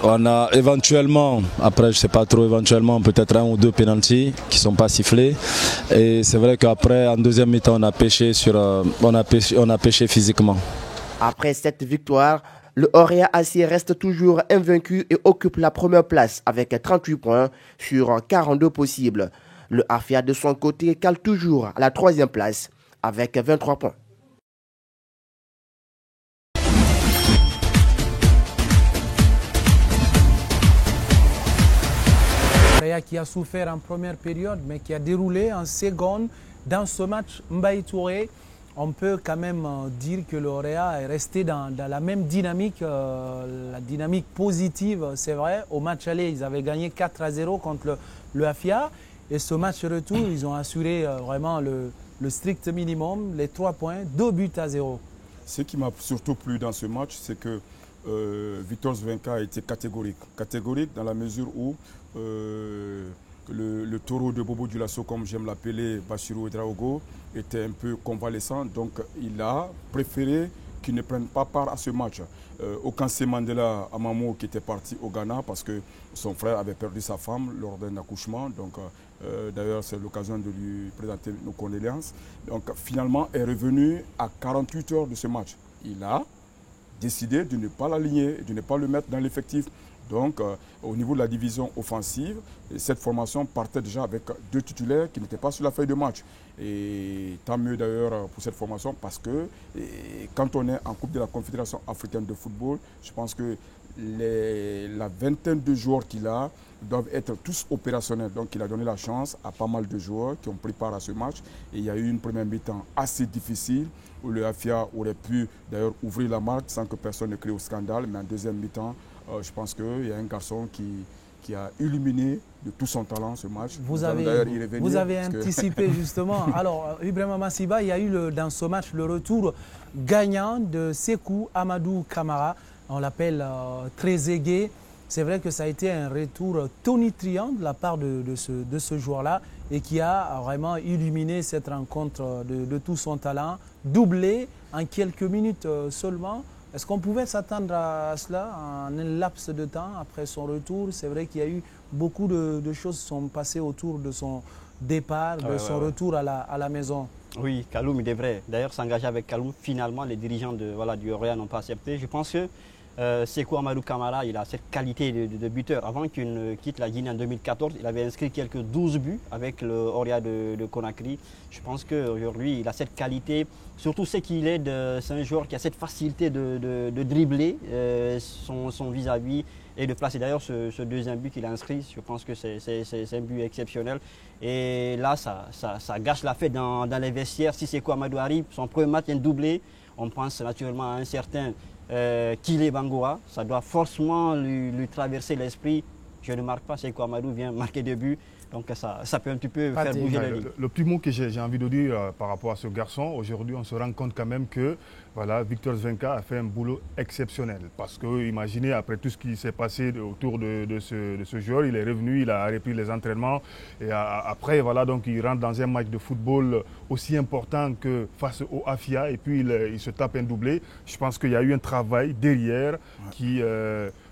On a éventuellement, après je ne sais pas trop, éventuellement peut-être 1 ou 2 pénaltys qui ne sont pas sifflés. Et c'est vrai qu'après, en deuxième mi-temps, on a pêché physiquement. Après cette victoire, le Orea AC reste toujours invaincu et occupe la première place avec 38 points sur 42 possibles. Le Afia de son côté cale toujours à la 3e place avec 23 points. Orea qui a souffert en première période mais qui a déroulé en seconde. Dans ce match, Mbaye Touré, on peut quand même dire que l'Orea est resté dans la même dynamique, la dynamique positive, c'est vrai. Au match aller, ils avaient gagné 4-0 contre le Afia. Et ce match retour, ils ont assuré vraiment le strict minimum, les 3 points, 2-0. Ce qui m'a surtout plu dans ce match, c'est que Victor Zwenka a été catégorique. Catégorique dans la mesure où, que le taureau de Bobo Dioulasso, comme j'aime l'appeler, Bassirou Ouedraogo, était un peu convalescent. Donc il a préféré qu'il ne prenne pas part à ce match. Okanse Mandela Amamo qui était parti au Ghana parce que son frère avait perdu sa femme lors d'un accouchement. Donc d'ailleurs c'est l'occasion de lui présenter nos condoléances. Donc finalement est revenu à 48 heures de ce match. Il a décidé de ne pas l'aligner, de ne pas le mettre dans l'effectif. Donc, au niveau de la division offensive, cette formation partait déjà avec 2 titulaires qui n'étaient pas sur la feuille de match. Et tant mieux d'ailleurs pour cette formation parce que quand on est en Coupe de la Confédération africaine de football, je pense que la vingtaine de joueurs qu'il a doivent être tous opérationnels. Donc, il a donné la chance à pas mal de joueurs qui ont pris part à ce match. Et il y a eu une première mi-temps assez difficile où le AFIA aurait pu d'ailleurs ouvrir la marque sans que personne ne crie au scandale. Mais en deuxième mi-temps, je pense qu'il y a un garçon qui a illuminé de tout son talent ce match. Vous avez anticipé justement. Alors, Ibrahima Massiba, il y a eu dans ce match le retour gagnant de Sékou Amadou Camara. On l'appelle Trezeguet. C'est vrai que ça a été un retour tonitruant de la part de ce joueur-là et qui a vraiment illuminé cette rencontre de tout son talent, doublé en quelques minutes seulement. Est-ce qu'on pouvait s'attendre à cela en un laps de temps après son retour? C'est vrai qu'il y a eu beaucoup de choses qui sont passées autour de son départ, de son retour à la maison. Oui, Kaloum, il devrait d'ailleurs s'engager avec Kaloum. Finalement, les dirigeants du Orea n'ont pas accepté. Je pense que Sékou Amadou Camara, il a cette qualité de buteur. Avant qu'il ne quitte la Guinée en 2014, il avait inscrit quelques 12 buts avec le Orea de Conakry. Je pense qu'aujourd'hui, il a cette qualité. Surtout c'est qu'il est, c'est un joueur qui a cette facilité de dribbler son vis-à-vis et de placer. D'ailleurs, ce deuxième but qu'il a inscrit, je pense que c'est un but exceptionnel. Et là, ça gâche la fête dans les vestiaires. Si Sékou Amadou arrive, son premier match est un doublé. On pense naturellement à un certain Kile Bangoa, ça doit forcément lui traverser l'esprit. Je ne marque pas, Sékou Amadou vient marquer 2 buts. Donc ça peut un petit peu faire bouger la ligne. Le petit mot que j'ai envie de dire par rapport à ce garçon, aujourd'hui on se rend compte quand même que voilà, Victor Zvenka a fait un boulot exceptionnel. Parce que imaginez, après tout ce qui s'est passé autour de ce joueur, il est revenu, il a repris les entraînements. Et après, voilà, donc il rentre dans un match de football aussi important que face au AFIA. Et puis il se tape un doublé. Je pense qu'il y a eu un travail derrière qui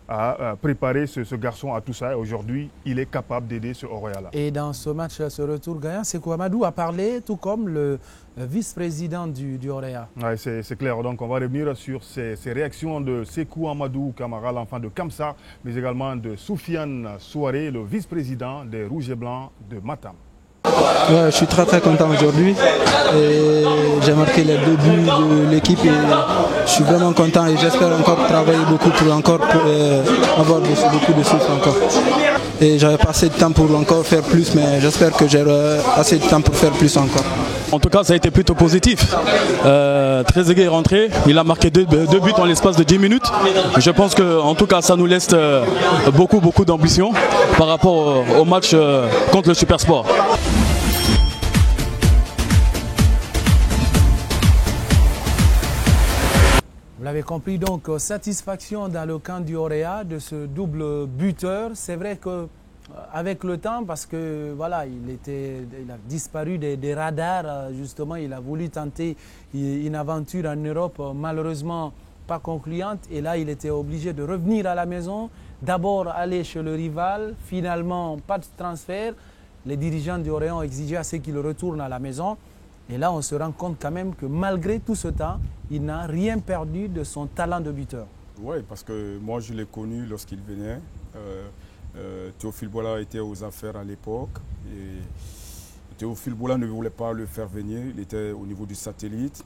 a préparé ce garçon à tout ça. Et aujourd'hui, il est capable d'aider ce Orea-là. Et dans ce match, ce retour gagnant, Sékou Amadou a parlé, tout comme le vice-président du Orea. Ouais, c'est clair. Donc on va revenir sur ces réactions de Sékou Amadou Camara, l'enfant de Kamsa, mais également de Soufiane Souaré, le vice-président des Rouges et Blancs de Matam. Ouais, je suis très content aujourd'hui. J'ai marqué les 2 buts de l'équipe et je suis vraiment content et j'espère encore travailler beaucoup pour encore avoir beaucoup de souffle encore. Et j'avais pas assez de temps pour encore faire plus, mais j'espère que j'aurai assez de temps pour faire plus encore. En tout cas, ça a été plutôt positif. Trezeguet est rentré, il a marqué 2 buts en l'espace de 10 minutes. Je pense que, en tout cas, ça nous laisse beaucoup d'ambition par rapport au match contre le Supersport. Vous l'avez compris, donc satisfaction dans le camp du Orea de ce double buteur. C'est vrai que avec le temps, parce que voilà, il a disparu des radars, justement, il a voulu tenter une aventure en Europe, malheureusement pas concluante, et là il était obligé de revenir à la maison, d'abord aller chez le rival, finalement pas de transfert, les dirigeants du Orea ont exigé à ce qu'il retourne à la maison, et là on se rend compte quand même que malgré tout ce temps, il n'a rien perdu de son talent de buteur. Oui, parce que moi je l'ai connu lorsqu'il venait. Théophile Bola était aux affaires à l'époque. Théophile Bola ne voulait pas le faire venir, il était au niveau du satellite.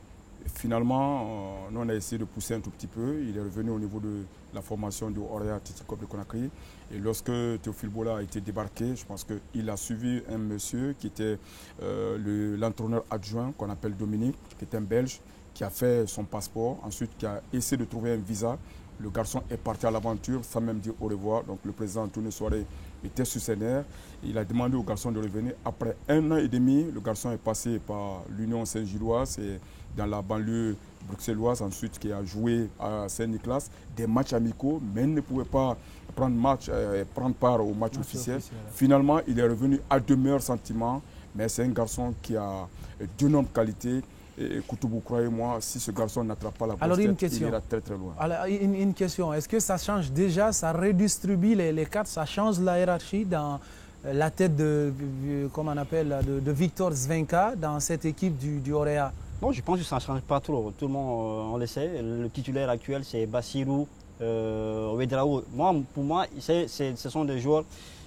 Finalement, nous on a essayé de pousser un tout petit peu. Il est revenu au niveau de la formation du Orea Athletic Club de Conakry. Et lorsque Théophile Bola a été débarqué, je pense qu'il a suivi un monsieur qui était l'entraîneur adjoint qu'on appelle Dominique, qui est un Belge, qui a fait son passeport, ensuite qui a essayé de trouver un visa. Le garçon est parti à l'aventure sans même dire au revoir. Donc le président Antonio Soirée était sur ses nerfs. Il a demandé au garçon de revenir. Après 1 an et demi, le garçon est passé par l'Union Saint-Gilloise et dans la banlieue bruxelloise, ensuite qui a joué à Saint-Nicolas des matchs amicaux, mais il ne pouvait pas prendre part au match officiel. Finalement, il est revenu à de meilleurs sentiments, mais c'est un garçon qui a d'énormes qualités. Et Koutoubou, croyez-moi, si ce garçon n'attrape pas la grosse tête, il ira très très loin. Alors, une question, est-ce que ça change déjà, ça redistribue les cartes, ça change la hiérarchie dans la tête de Victor Zvenka dans cette équipe du Orea? Non, je pense que ça ne change pas trop. Tout le monde, on le sait, le titulaire actuel, c'est Bassirou Ouedraogo. Pour moi, ce sont des joueurs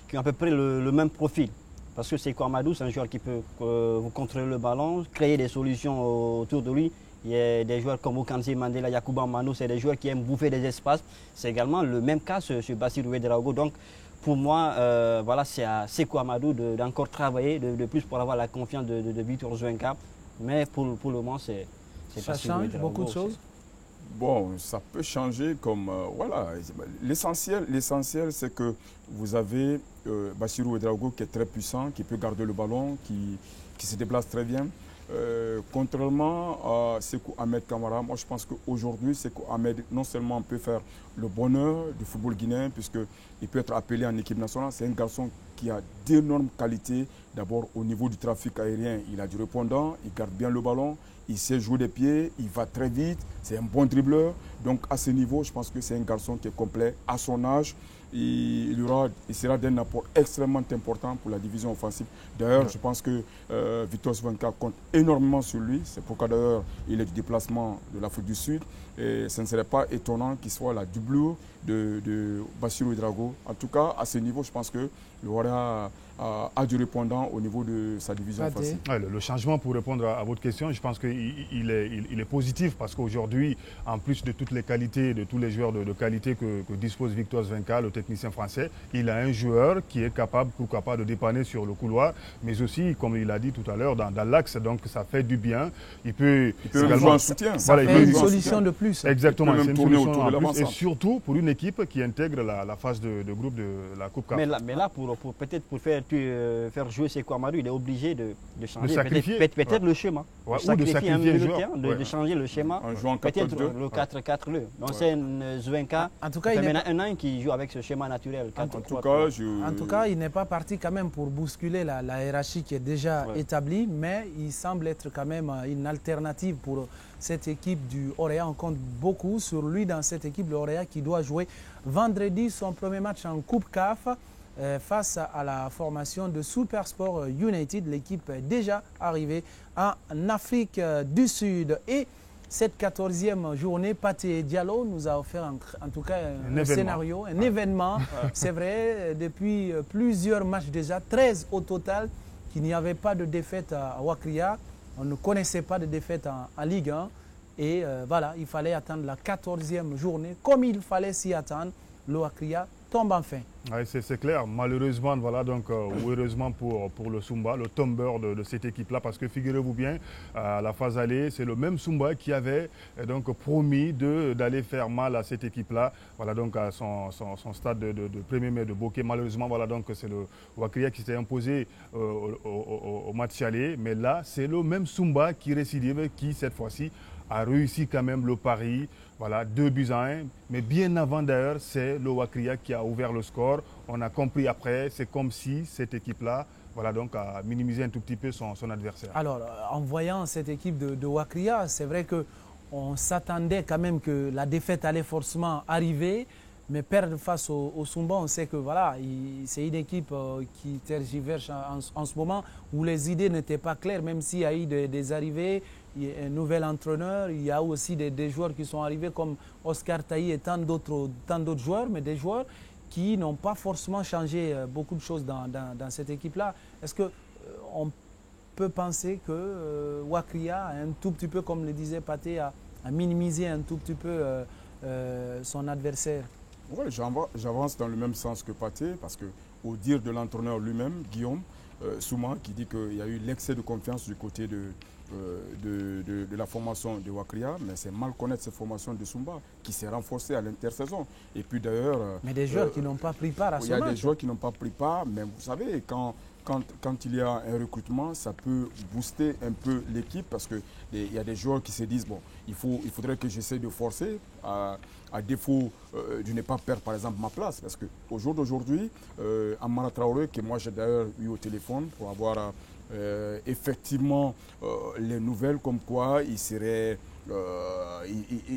qui ont à peu près le même profil. Parce que Sékou Amadou, c'est un joueur qui peut vous contrôler le ballon, créer des solutions autour de lui. Il y a des joueurs comme Okanzi Mandela, Yacouba Mano, c'est des joueurs qui aiment bouffer des espaces. C'est également le même cas sur Bassirou Ouedraogo. Donc, pour moi, voilà, c'est à Sékou Amadou d'encore travailler de plus pour avoir la confiance de Victor Zvenka. Mais pour le moment, c'est ça change beaucoup de choses. Bon, ça peut changer comme... voilà, l'essentiel, c'est que vous avez Bassirou Ouedraogo qui est très puissant, qui peut garder le ballon, qui se déplace très bien. Contrairement à Sékou Ahmed Kamara, moi je pense qu'aujourd'hui, Sékou Ahmed non seulement peut faire le bonheur du football guinéen, puisqu'il peut être appelé en équipe nationale, c'est un garçon qui a d'énormes qualités. D'abord au niveau du trafic aérien, il a du répondant, il garde bien le ballon, il sait jouer des pieds, il va très vite, c'est un bon dribbleur. Donc à ce niveau, je pense que c'est un garçon qui est complet à son âge. Il sera d'un apport extrêmement important pour la division offensive. D'ailleurs, je pense que Victor Zvenka compte énormément sur lui. C'est pourquoi d'ailleurs il est du déplacement de l'Afrique du Sud. Et ce ne serait pas étonnant qu'il soit la doublure de Bassirou Ouedraogo. En tout cas, à ce niveau, je pense que le Wara a du répondant au niveau de sa division offensive. Ouais, le changement, pour répondre à votre question, je pense qu'il est positif parce qu'aujourd'hui, en plus de toutes les qualités, de tous les joueurs de qualité que dispose Victor Zvenka, le technicien français, il a un joueur qui est capable, pourquoi pas, de dépanner sur le couloir, mais aussi, comme il a dit tout à l'heure, dans l'axe, donc ça fait du bien. Il peut également jouer en soutien. Ça fait une solution de plus. Exactement, c'est une solution en plus, et surtout pour une équipe qui intègre la phase de groupe de la Coupe CAF. Mais là peut-être pour faire jouer Sékou Amadou, il est obligé de changer peut-être le schéma. Ouais, ou de sacrifier un joueur. De changer le schéma, peut-être le 4-4-2. Donc c'est un Zvenka, en tout cas, il y a un an qui joue avec ce schéma naturel. En tout cas, il n'est pas parti quand même pour bousculer la hiérarchie qui est déjà établie, mais il semble être quand même une alternative pour cette équipe du Orea. On compte beaucoup sur lui dans cette équipe, le Orea, qui doit jouer vendredi son premier match en Coupe CAF face à la formation de Supersport United. L'équipe est déjà arrivée en Afrique du Sud. Et cette 14e journée, Pathé Diallo nous a offert en tout cas un scénario, un événement. C'est vrai, depuis plusieurs matchs déjà, 13 au total, qu'il n'y avait pas de défaite à Ouakria. On ne connaissait pas de défaite en Ligue 1. Et voilà, il fallait attendre la 14e journée. Comme il fallait s'y attendre, le Ouakria tombe enfin. Oui, c'est clair. Malheureusement, voilà, donc, ou heureusement pour le Sumba, le tombeur de cette équipe-là, parce que figurez-vous bien, à la phase allée, c'est le même Sumba qui avait donc promis d'aller faire mal à cette équipe-là, voilà, donc à son stade de 1er mai de Bokeh. Malheureusement, voilà, donc c'est le Ouakria qui s'est imposé au match aller, mais là, c'est le même Sumba qui récidive, qui cette fois-ci a réussi quand même le pari. Voilà, 2-1, mais bien avant d'ailleurs, c'est le Ouakria qui a ouvert le score. On a compris après, c'est comme si cette équipe-là, voilà, donc a minimisé un tout petit peu son adversaire. Alors, en voyant cette équipe de Ouakria, c'est vrai qu'on s'attendait quand même que la défaite allait forcément arriver, mais perdre face au Sumba, on sait que voilà, c'est une équipe qui tergiverse en ce moment, où les idées n'étaient pas claires, même s'il y a eu des arrivées. Il y a un nouvel entraîneur, il y a aussi des joueurs qui sont arrivés comme Oscar Taï et tant d'autres joueurs, mais des joueurs qui n'ont pas forcément changé beaucoup de choses dans cette équipe-là. Est-ce qu'on peut penser que Ouakria, un tout petit peu, comme le disait Pathé, a minimisé un tout petit peu son adversaire? Oui, j'avance dans le même sens que Pathé, parce qu'au dire de l'entraîneur lui-même, Guillaume Souma, qui dit qu'il y a eu l'excès de confiance du côté de la formation de Ouakria, mais c'est mal connaître cette formation de Sumba qui s'est renforcée à l'intersaison. Et puis d'ailleurs... mais des joueurs qui n'ont pas pris part à ce match. Il y a des joueurs qui n'ont pas pris part, mais vous savez, quand quand il y a un recrutement, ça peut booster un peu l'équipe parce qu'il y a des joueurs qui se disent, bon, il faudrait que j'essaie de forcer à défaut de ne pas perdre par exemple ma place. Parce qu'au jour d'aujourd'hui, Amara Traoré, que moi j'ai d'ailleurs eu au téléphone pour avoir effectivement les nouvelles comme quoi il serait...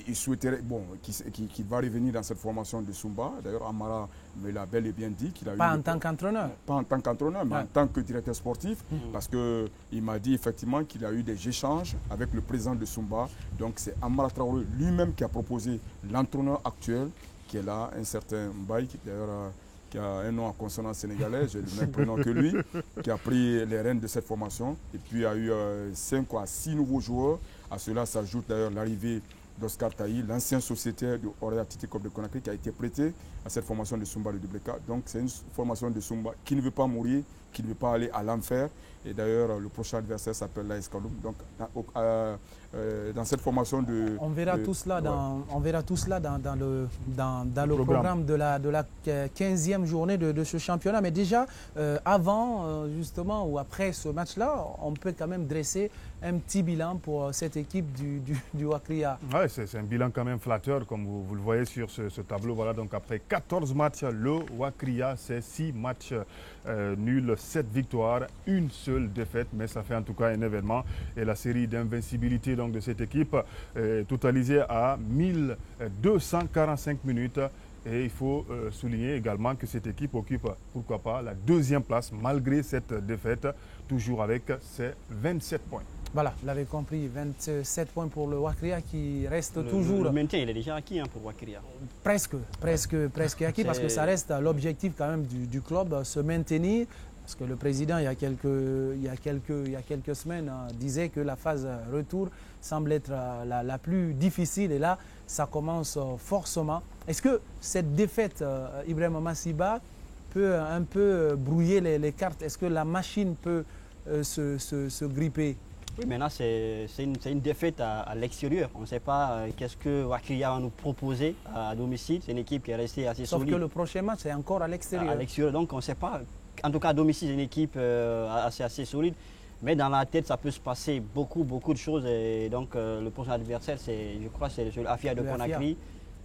il souhaiterait, bon, qu'il va revenir dans cette formation de Sumba. D'ailleurs, Amara me l'a bel et bien dit qu'il a pas en tant qu'entraîneur. Pas en tant qu'entraîneur, mais en tant que directeur sportif, parce qu'il m'a dit effectivement qu'il a eu des échanges avec le président de Sumba. Donc c'est Amara Traoré lui-même qui a proposé l'entraîneur actuel, qui est là, un certain Mbaye, qui d'ailleurs qui a un nom à consonance sénégalaise, j'ai le même prénom que lui, qui a pris les rênes de cette formation. Et puis il y a eu 5 à 6 nouveaux joueurs. À cela s'ajoute d'ailleurs l'arrivée d'Oscar Taï, l'ancien sociétaire de Orea Titi Club de Conakry, qui a été prêté à cette formation de Sumba de Doubleka. Donc c'est une formation de Sumba qui ne veut pas mourir, qui ne veut pas aller à l'enfer. Et d'ailleurs, le prochain adversaire s'appelle l'AS Kaloum. Donc dans cette formation de... On verra tout cela dans le programme de la 15e journée de ce championnat. Mais déjà, avant justement ou après ce match-là, on peut quand même dresser un petit bilan pour cette équipe du Wakria. Ouais, c'est un bilan quand même flatteur, comme vous le voyez sur ce tableau. Voilà, donc après 14 matchs, le Wakria, c'est 6 matchs nuls, 7 victoires, une seule défaite. Mais ça fait en tout cas un événement. Et la série d'invincibilité de cette équipe totalisée à 1245 minutes. Et il faut souligner également que cette équipe occupe, pourquoi pas, la 2e place malgré cette défaite, toujours avec ses 27 points. Voilà, vous l'avez compris, 27 points pour le Wakria qui reste toujours... Le maintien, il est déjà acquis pour Wakria. Presque acquis parce que ça reste l'objectif quand même du club, se maintenir. Parce que le président, il y a quelques semaines, disait que la phase retour semble être la plus difficile. Et là, ça commence forcément. Est-ce que cette défaite, Ibrahima Massiba, peut un peu brouiller les cartes? Est-ce que la machine peut se gripper? Oui, maintenant, c'est une défaite à l'extérieur. On ne sait pas qu'est-ce que Wakria va nous proposer à domicile. C'est une équipe qui est restée assez solide. Sauf que le prochain match est encore à l'extérieur. À l'extérieur, donc on ne sait pas. En tout cas, à domicile, c'est une équipe assez solide. Mais dans la tête, ça peut se passer beaucoup de choses. Et donc, le prochain adversaire, je crois, c'est l'Afia de Conakry.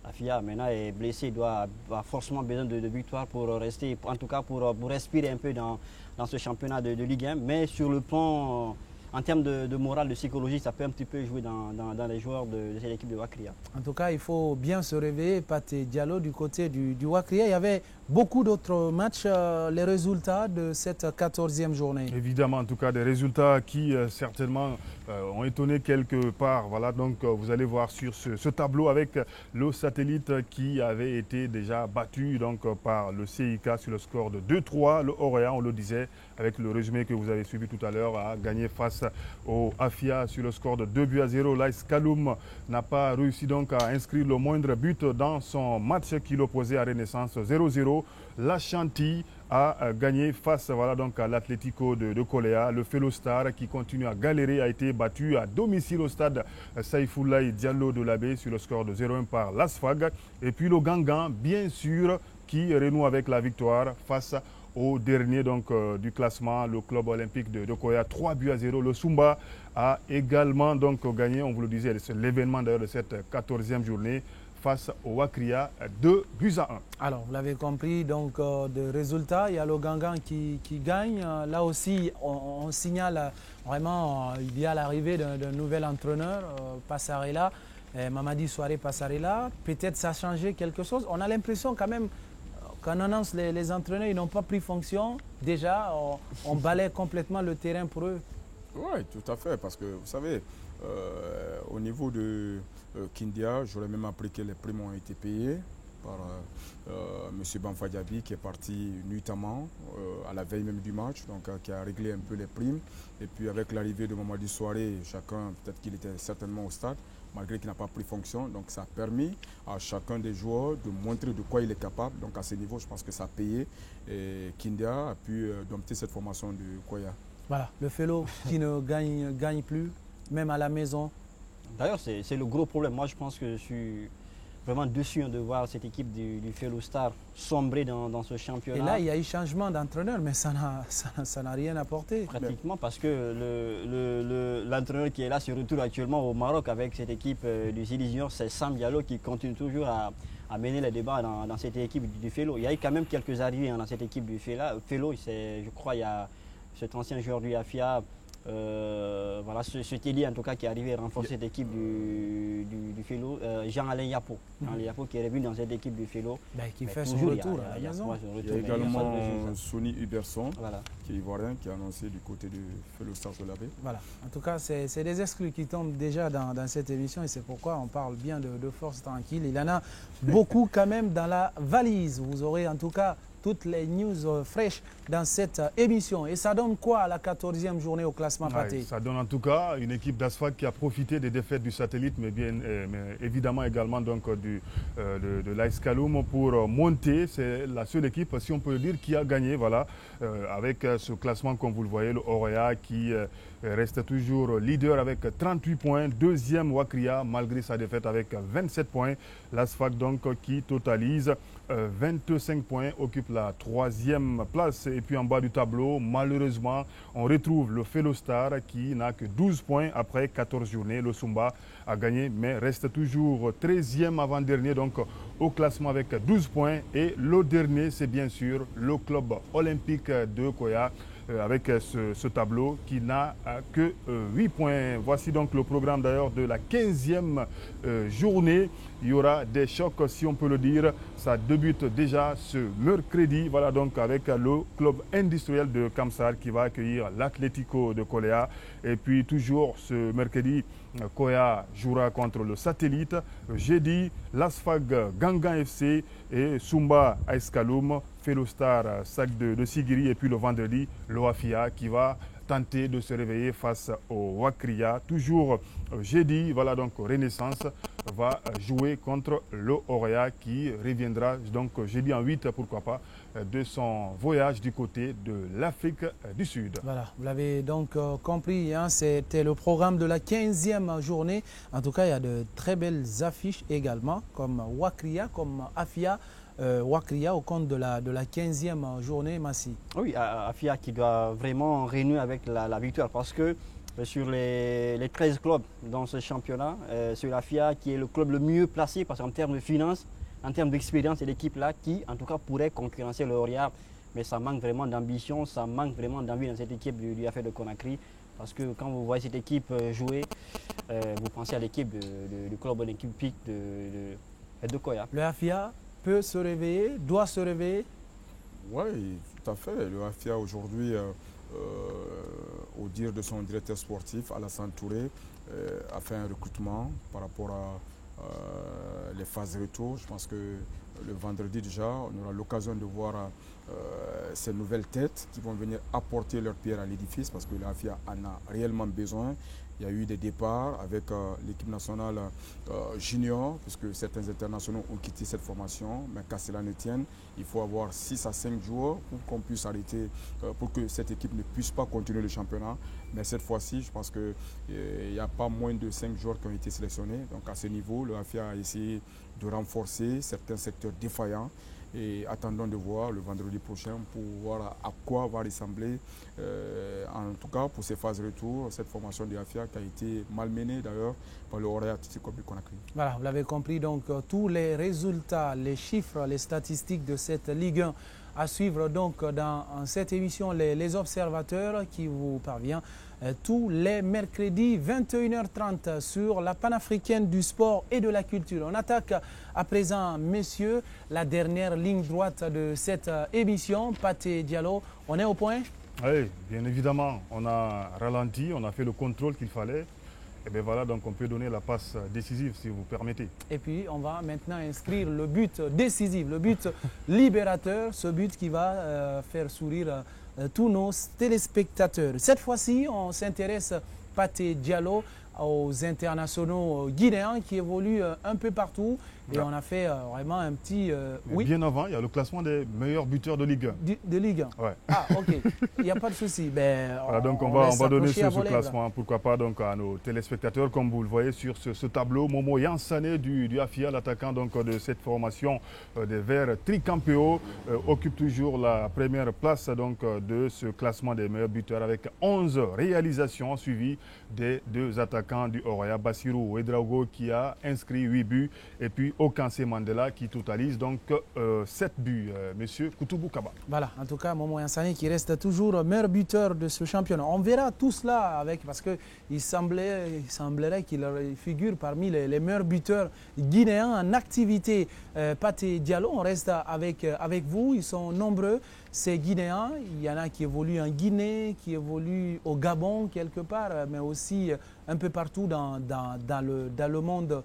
L'Afia, maintenant, est blessé. Il a forcément besoin de victoire pour rester, en tout cas pour respirer un peu dans ce championnat de Ligue 1. Mais sur le plan... En termes de morale, de psychologie, ça peut un petit peu jouer dans les joueurs de cette équipe de Wakria. En tout cas, il faut bien se réveiller, Pathé Diallo, du côté du Wakria. Il y avait beaucoup d'autres matchs, les résultats de cette 14e journée. Évidemment, en tout cas, des résultats qui certainement ont étonné quelque part. Voilà, donc vous allez voir sur ce tableau avec le Satellite qui avait été déjà battu donc, par le CIK sur le score de 2-3. Le Orea, on le disait, avec le résumé que vous avez suivi tout à l'heure, a gagné face au Afia sur le score de 2-0. L'AS Kaloum n'a pas réussi donc à inscrire le moindre but dans son match qui l'opposait à Renaissance 0-0. L'Ashanti a gagné face donc à l'Atlético de Koléa. Le Fellow Star qui continue à galérer a été battu à domicile au stade Saïfoulaye Diallo de l'Abbé sur le score de 0-1 par l'Asfag. Et puis le Gangan, bien sûr, qui renoue avec la victoire face au dernier donc, du classement, le club olympique de Koya, 3-0. Le Sumba a également donc, gagné, on vous le disait, c'est l'événement d'ailleurs de cette 14e journée, face au Wakria, 2-1. Alors, vous l'avez compris, donc de résultats, il y a le Gangan qui gagne. Là aussi, on signale vraiment, il y a l'arrivée d'un nouvel entraîneur, Passarella, Mamadi Soare Passarella. Peut-être ça a changé quelque chose. On a l'impression quand même, quand on annonce les entraîneurs, ils n'ont pas pris fonction. Déjà, on balaie complètement le terrain pour eux. Oui, tout à fait, parce que vous savez, au niveau de Kindia, j'aurais même appris que les primes ont été payées par M. Banfadiabi qui est parti nuitamment à la veille même du match, donc qui a réglé un peu les primes. Et puis avec l'arrivée de Mamadi Soare, chacun, peut-être qu'il était certainement au stade, malgré qu'il n'a pas pris fonction. Donc ça a permis à chacun des joueurs de montrer de quoi il est capable. Donc à ce niveau, je pense que ça a payé. Et Kindia a pu dompter cette formation de Koya. Voilà, le Fellow qui ne gagne plus, même à la maison. D'ailleurs, c'est le gros problème. Moi, je pense que vraiment déçu de voir cette équipe du Fellow Star sombrer dans ce championnat. Et là, il y a eu changement d'entraîneur, mais ça n'a rien apporté. Pratiquement, parce que l'entraîneur qui est là se retrouve actuellement au Maroc avec cette équipe du Sidi Junior, c'est Sam Diallo qui continue toujours à mener les débats dans cette équipe du Fellow. Il y a eu quand même quelques arrivées dans cette équipe du Fellow. Je crois il y a cet ancien joueur du AFIA, voilà, ce Teddy en tout cas qui est arrivé à renforcer cette équipe du Fellow, Jean-Alain Yapo. Jean-Alain Yapo qui est revenu dans cette équipe du Fellow. Qui fait son retour à la maison. Il y a également Sonny Huberson, qui est ivoirien, qui a annoncé du côté du Fellow Stars de l'Abbé. Voilà, en tout cas c'est des exclus qui tombent déjà dans cette émission et c'est pourquoi on parle bien de force tranquille. Il y en a beaucoup quand même dans la valise. Vous aurez en tout cas toutes les news fraîches dans cette émission. Et ça donne quoi à la 14e journée au classement Pathé? Ça donne en tout cas une équipe d'Asfac qui a profité des défaites du Satellite, mais évidemment également donc de l'AS Kaloum pour monter. C'est la seule équipe, si on peut le dire, qui a gagné. Voilà, avec ce classement, comme vous le voyez, le Orea qui reste toujours leader avec 38 points. Deuxième, Wakria, malgré sa défaite avec 27 points. L'Asfac donc qui totalise 25 points, occupe la 3e place. Et puis en bas du tableau, malheureusement, on retrouve le Fellow Star qui n'a que 12 points après 14 journées. Le Sumba a gagné, mais reste toujours 13e avant-dernier, donc au classement avec 12 points. Et le dernier, c'est bien sûr le club olympique de Koya, avec ce tableau qui n'a que 8 points. Voici donc le programme d'ailleurs de la 15e journée. Il y aura des chocs, si on peut le dire. Ça débute déjà ce mercredi. Voilà donc avec le club industriel de Kamsar qui va accueillir l'Atlético de Koléa. Et puis toujours ce mercredi, Koya jouera contre le Satellite. Jeudi, l'Asfag Gangan FC et Sumba AS Kaloum, Fellow Star Sac de Sigiri. Et puis le vendredi, l'OAFIA qui va tenter de se réveiller face au Wakria. Toujours jeudi, voilà donc Renaissance va jouer contre le Orea qui reviendra donc jeudi en 8, pourquoi pas, de son voyage du côté de l'Afrique du Sud. Voilà, vous l'avez donc compris, hein, c'était le programme de la 15e journée. En tout cas, il y a de très belles affiches également, comme Wakria, comme Afia. Wakria au compte de la 15e journée, Massi. Oui, Afia qui doit vraiment renouer avec la victoire parce que sur les 13 clubs dans ce championnat, c'est l'Afia qui est le club le mieux placé parce qu'en termes de finances, en termes d'expérience, c'est l'équipe là qui en tout cas pourrait concurrencer le Oria. Mais ça manque vraiment d'ambition, ça manque vraiment d'envie dans cette équipe du AFA de Conakry. Parce que quand vous voyez cette équipe jouer, vous pensez à l'équipe du club olympique de Koya. Le AFIA peut se réveiller, doit se réveiller? Oui, tout à fait. Le AFIA aujourd'hui, au dire de son directeur sportif, Alassane Touré, a fait un recrutement par rapport à les phases retour. Je pense que le vendredi déjà, on aura l'occasion de voir ces nouvelles têtes qui vont venir apporter leur pierre à l'édifice parce que l'AFIA en a réellement besoin. Il y a eu des départs avec l'équipe nationale junior, puisque certains internationaux ont quitté cette formation. Mais qu'à cela ne tienne, il faut avoir 6 à 5 joueurs pour qu'on puisse arrêter, pour que cette équipe ne puisse pas continuer le championnat. Mais cette fois-ci, je pense qu'il n'y a pas moins de 5 joueurs qui ont été sélectionnés. Donc à ce niveau, le AFIA a essayé de renforcer certains secteurs défaillants. Et attendons de voir le vendredi prochain pour voir à quoi va ressembler, en tout cas pour ces phases retour, cette formation de l'AFIA qui a été malmenée d'ailleurs par le Orea Athletic Club de Conakry. Voilà, vous l'avez compris, donc tous les résultats, les chiffres, les statistiques de cette Ligue 1 à suivre donc dans cette émission les observateurs qui vous parvient tous les mercredis 21h30 sur la panafricaine du sport et de la culture. On attaque à présent, messieurs, la dernière ligne droite de cette émission. Pathé Diallo, on est au point? Oui, bien évidemment, on a ralenti, on a fait le contrôle qu'il fallait. Et bien voilà, donc on peut donner la passe décisive si vous permettez. Et puis on va maintenant inscrire le but décisif, le but libérateur, ce but qui va faire sourire tous nos téléspectateurs. Cette fois-ci, on s'intéresse, Pathé Diallo, aux internationaux guinéens qui évoluent un peu partout. Et on a fait vraiment un petit... oui. Bien avant, il y a le classement des meilleurs buteurs de Ligue 1. De Ligue 1. Ouais. Ah, ok. Il n'y a pas de souci. Ben, voilà, donc on va donner ce classement, pourquoi pas, donc, à nos téléspectateurs. Comme vous le voyez sur ce tableau, Momo Yansane du AFIA, l'attaquant de cette formation des Verts Tricampéo, occupe toujours la première place de ce classement des meilleurs buteurs avec 11 réalisations suivies des 2 attaquants du Oroya, Bassirou Ouedraogo qui a inscrit 8 buts et puis Okanse Mandela qui totalise donc 7 buts. Monsieur Koutoubou Kaba. Voilà, en tout cas, Momo Yansane qui reste toujours meilleur buteur de ce championnat. On verra tout cela parce qu'il semblerait qu'il figure parmi les meilleurs buteurs guinéens en activité. Pathé Diallo, on reste avec vous, ils sont nombreux. Ces Guinéens, il y en a qui évoluent en Guinée, qui évoluent au Gabon quelque part, mais aussi un peu partout dans le monde.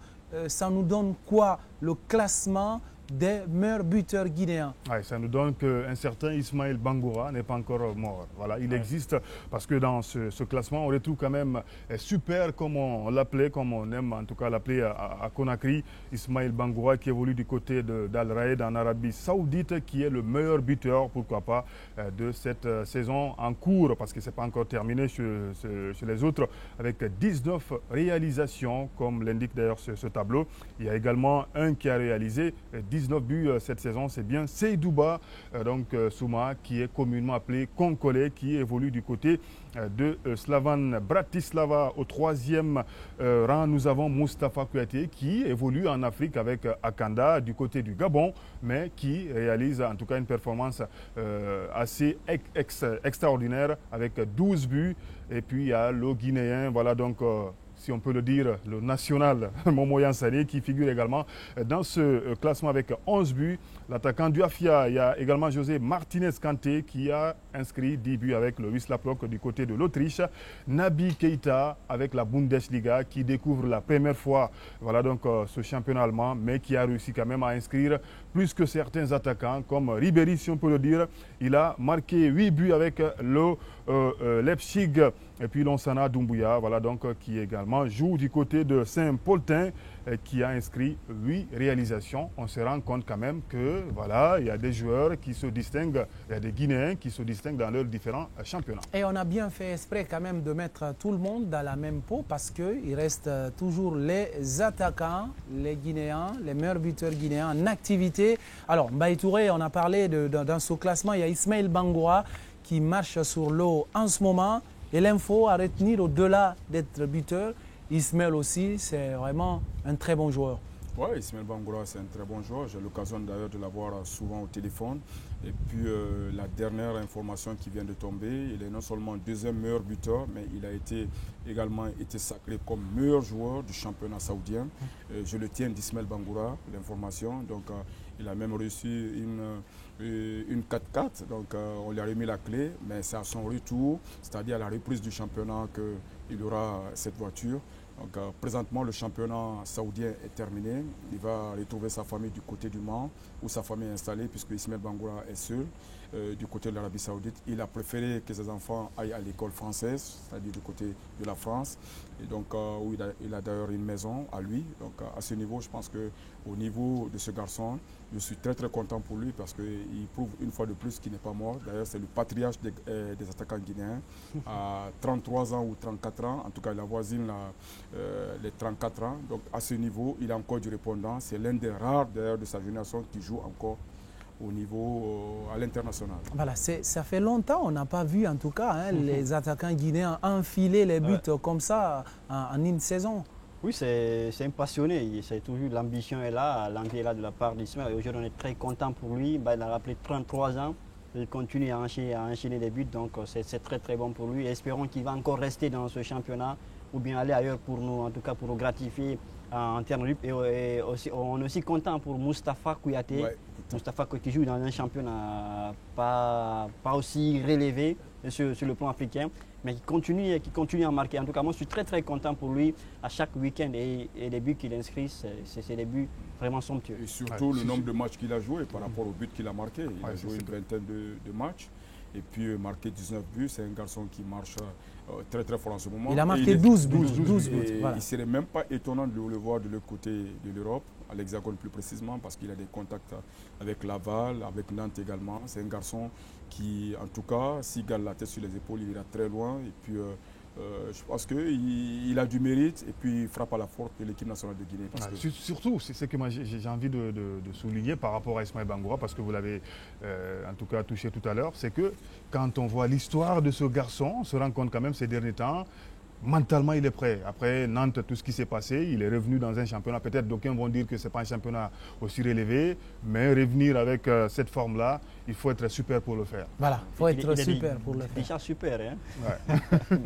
Ça nous donne quoi, le classement des meilleurs buteurs guinéens? Ouais, ça nous donne qu'un certain Ismaël Bangoura n'est pas encore mort. Voilà, il existe parce que dans ce classement, on retrouve quand même super, comme on l'appelait, comme on aime en tout cas l'appeler à Conakry, Ismaël Bangoura qui évolue du côté d'Al Raed en Arabie Saoudite, qui est le meilleur buteur, pourquoi pas, de cette saison en cours, parce que ce n'est pas encore terminé chez les autres, avec 19 réalisations, comme l'indique d'ailleurs ce tableau. Il y a également un qui a réalisé 19 buts cette saison, c'est bien Seydouba Souma, qui est communément appelé Congolais, qui évolue du côté de Slavan Bratislava. Au 3e rang, nous avons Moustapha Kouyaté qui évolue en Afrique avec Akanda du côté du Gabon, mais qui réalise en tout cas une performance assez extraordinaire avec 12 buts. Et puis il y a le Guinéen, voilà donc... si on peut le dire, le national Momo Yansane qui figure également dans ce classement avec 11 buts. L'attaquant du AFIA, il y a également José Martinez Kanté qui a inscrit 10 buts avec le Wisla Plock du côté de l'Autriche. Naby Keita avec la Bundesliga qui découvre la première fois ce championnat allemand, mais qui a réussi quand même à inscrire plus que certains attaquants comme Ribéry, si on peut le dire. Il a marqué 8 buts avec le Leipzig. Et puis Lonsana Doumbouya, qui également joue du côté de Saint-Polten, qui a inscrit 8 réalisations. On se rend compte quand même que il y a des joueurs qui se distinguent, il y a des Guinéens qui se distinguent dans leurs différents championnats. Et on a bien fait exprès quand même de mettre tout le monde dans la même peau parce qu'il reste toujours les attaquants, les Guinéens, les meilleurs buteurs guinéens en activité. Alors, Mbaye Touré, on a parlé dans ce classement, il y a Ismaël Bangoura qui marche sur l'eau en ce moment. Et l'info à retenir au-delà d'être buteur, Ismaël aussi, c'est vraiment un très bon joueur. Oui, Ismaël Bangoura, c'est un très bon joueur. J'ai l'occasion d'ailleurs de l'avoir souvent au téléphone. Et puis la dernière information qui vient de tomber, il est non seulement 2e meilleur buteur, mais il a également été sacré comme meilleur joueur du championnat saoudien. Je le tiens d'Ismaël Bangoura, l'information. Donc il a même reçu une 4x4, donc on lui a remis la clé, mais c'est à son retour, c'est-à-dire à la reprise du championnat qu'il aura cette voiture. Donc, présentement, le championnat saoudien est terminé. Il va retrouver sa famille du côté du Mans, où sa famille est installée, puisque Ismaël Bangoura est seul du côté de l'Arabie Saoudite. Il a préféré que ses enfants aillent à l'école française, c'est-à-dire du côté de la France, et donc où il a d'ailleurs une maison à lui. Donc, à ce niveau, je pense qu'au niveau de ce garçon, je suis très très content pour lui parce qu'il prouve une fois de plus qu'il n'est pas mort. D'ailleurs, c'est le patriarche des attaquants guinéens. À 33 ans ou 34 ans, en tout cas, il avoisine les 34 ans. Donc, à ce niveau, il a encore du répondant. C'est l'un des rares d'ailleurs de sa génération qui joue encore au niveau à l'international. Voilà, ça fait longtemps, on n'a pas vu en tout cas les attaquants guinéens enfiler les buts comme ça en une saison. Oui, c'est un passionné, c'est toujours l'ambition est là, l'envie est là de la part d'Ismaël. Aujourd'hui, on est très content pour lui. Il a rappelé 33 ans, il continue à enchaîner des buts, donc c'est très très bon pour lui. Espérons qu'il va encore rester dans ce championnat ou bien aller ailleurs pour nous, en tout cas pour nous gratifier en termes de lutte. Et aussi, on est aussi content pour Moustapha Kouyaté. Ouais. Moustapha Kouyaté joue dans un championnat pas aussi relevé sur le plan africain, mais qui continue à marquer. En tout cas, moi, je suis très très content pour lui à chaque week-end et les buts qu'il inscrit, c'est des buts vraiment somptueux. Et surtout le nombre de matchs qu'il a joué par rapport aux buts qu'il a marqués. Il a joué une vingtaine de matchs et puis marqué 19 buts. C'est un garçon qui marche très très fort en ce moment. Il a marqué 12 buts. Voilà. Il ne serait même pas étonnant de le voir de l'autre côté de l'Europe, à l'Hexagone plus précisément, parce qu'il a des contacts avec Laval, avec Nantes également. C'est un garçon qui, en tout cas, s'il garde la tête sur les épaules, il ira très loin. Et puis, je pense qu'il a du mérite et puis il frappe à la porte de l'équipe nationale de Guinée. Parce que... Surtout, c'est ce que j'ai envie de souligner par rapport à Ismaël Bangoura, parce que vous l'avez en tout cas touché tout à l'heure, c'est que quand on voit l'histoire de ce garçon, on se rend compte quand même ces derniers temps, mentalement il est prêt. Après Nantes, tout ce qui s'est passé, il est revenu dans un championnat. Peut-être d'aucuns vont dire que ce n'est pas un championnat aussi relevé, mais revenir avec cette forme-là, il faut être super pour le faire. Voilà, il faut être super pour le faire. Déjà super, hein. Ouais.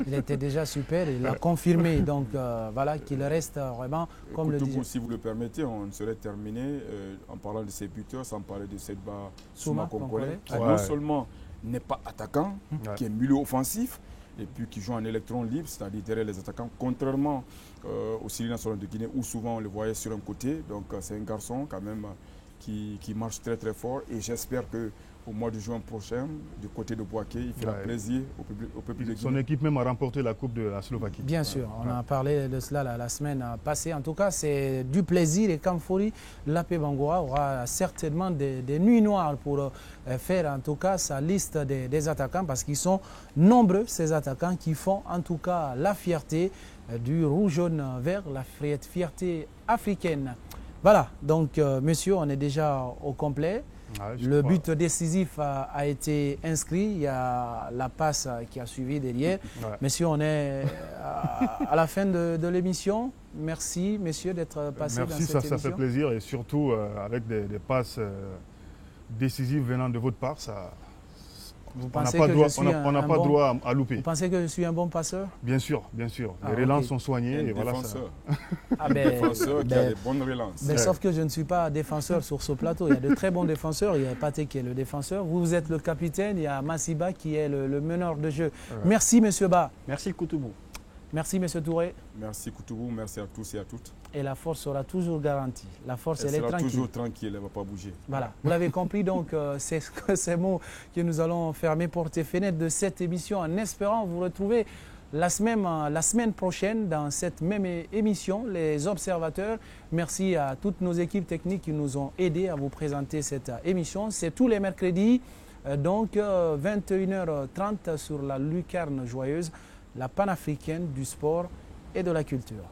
Il était déjà super, il l'a confirmé. Donc voilà, qu'il reste vraiment comme le disait. Si vous le permettez, on serait terminé en parlant de ses buteurs, sans parler de Sedba Souma Congolais, qui non seulement n'est pas attaquant, qui est milieu offensif, et puis qui joue en électron libre, c'est-à-dire derrière les attaquants, contrairement au Syrie national de Guinée, où souvent on le voyait sur un côté. Donc c'est un garçon quand même qui marche très très fort, et j'espère qu'au mois de juin prochain, du côté de Boaké, il fera plaisir au peuple de Guinée. Son équipe même a remporté la Coupe de la Slovaquie. Bien sûr, on a parlé de cela la semaine passée. En tout cas, c'est du plaisir, et Kamfori Lapé Bangoura aura certainement des nuits noires pour faire en tout cas sa liste des attaquants, parce qu'ils sont nombreux, ces attaquants qui font en tout cas la fierté du rouge, jaune, vert, la fierté africaine. Voilà, donc monsieur, on est déjà au complet. Le but décisif a été inscrit, il y a la passe qui a suivi derrière. Messieurs, on est à la fin de l'émission. Merci, messieurs, d'être passés dans cette émission. Merci, ça fait plaisir, et surtout avec des passes décisives venant de votre part, on n'a pas droit à louper. Vous pensez que je suis un bon passeur? Bien sûr, bien sûr. Les relances sont soignées. Et voilà ça. Défenseur qui a des bonnes relances. Mais sauf que je ne suis pas défenseur sur ce plateau. Il y a de très bons défenseurs. Il y a Pathé qui est le défenseur. Vous êtes le capitaine. Il y a Massiba qui est le meneur de jeu. Merci, monsieur Ba. Merci, Koutoubou. Merci, monsieur Touré. Merci, Koutoubou. Merci à tous et à toutes. Et la force sera toujours garantie. La force, elle est tranquille. Elle sera toujours tranquille, elle ne va pas bouger. Voilà, vous l'avez compris, donc c'est ces mots que nous allons fermer porte et fenêtre de cette émission, en espérant vous retrouver la semaine prochaine dans cette même émission, Les Observateurs. Merci à toutes nos équipes techniques qui nous ont aidés à vous présenter cette émission. C'est tous les mercredis, donc 21h30 sur la lucarne joyeuse, la panafricaine du sport et de la culture.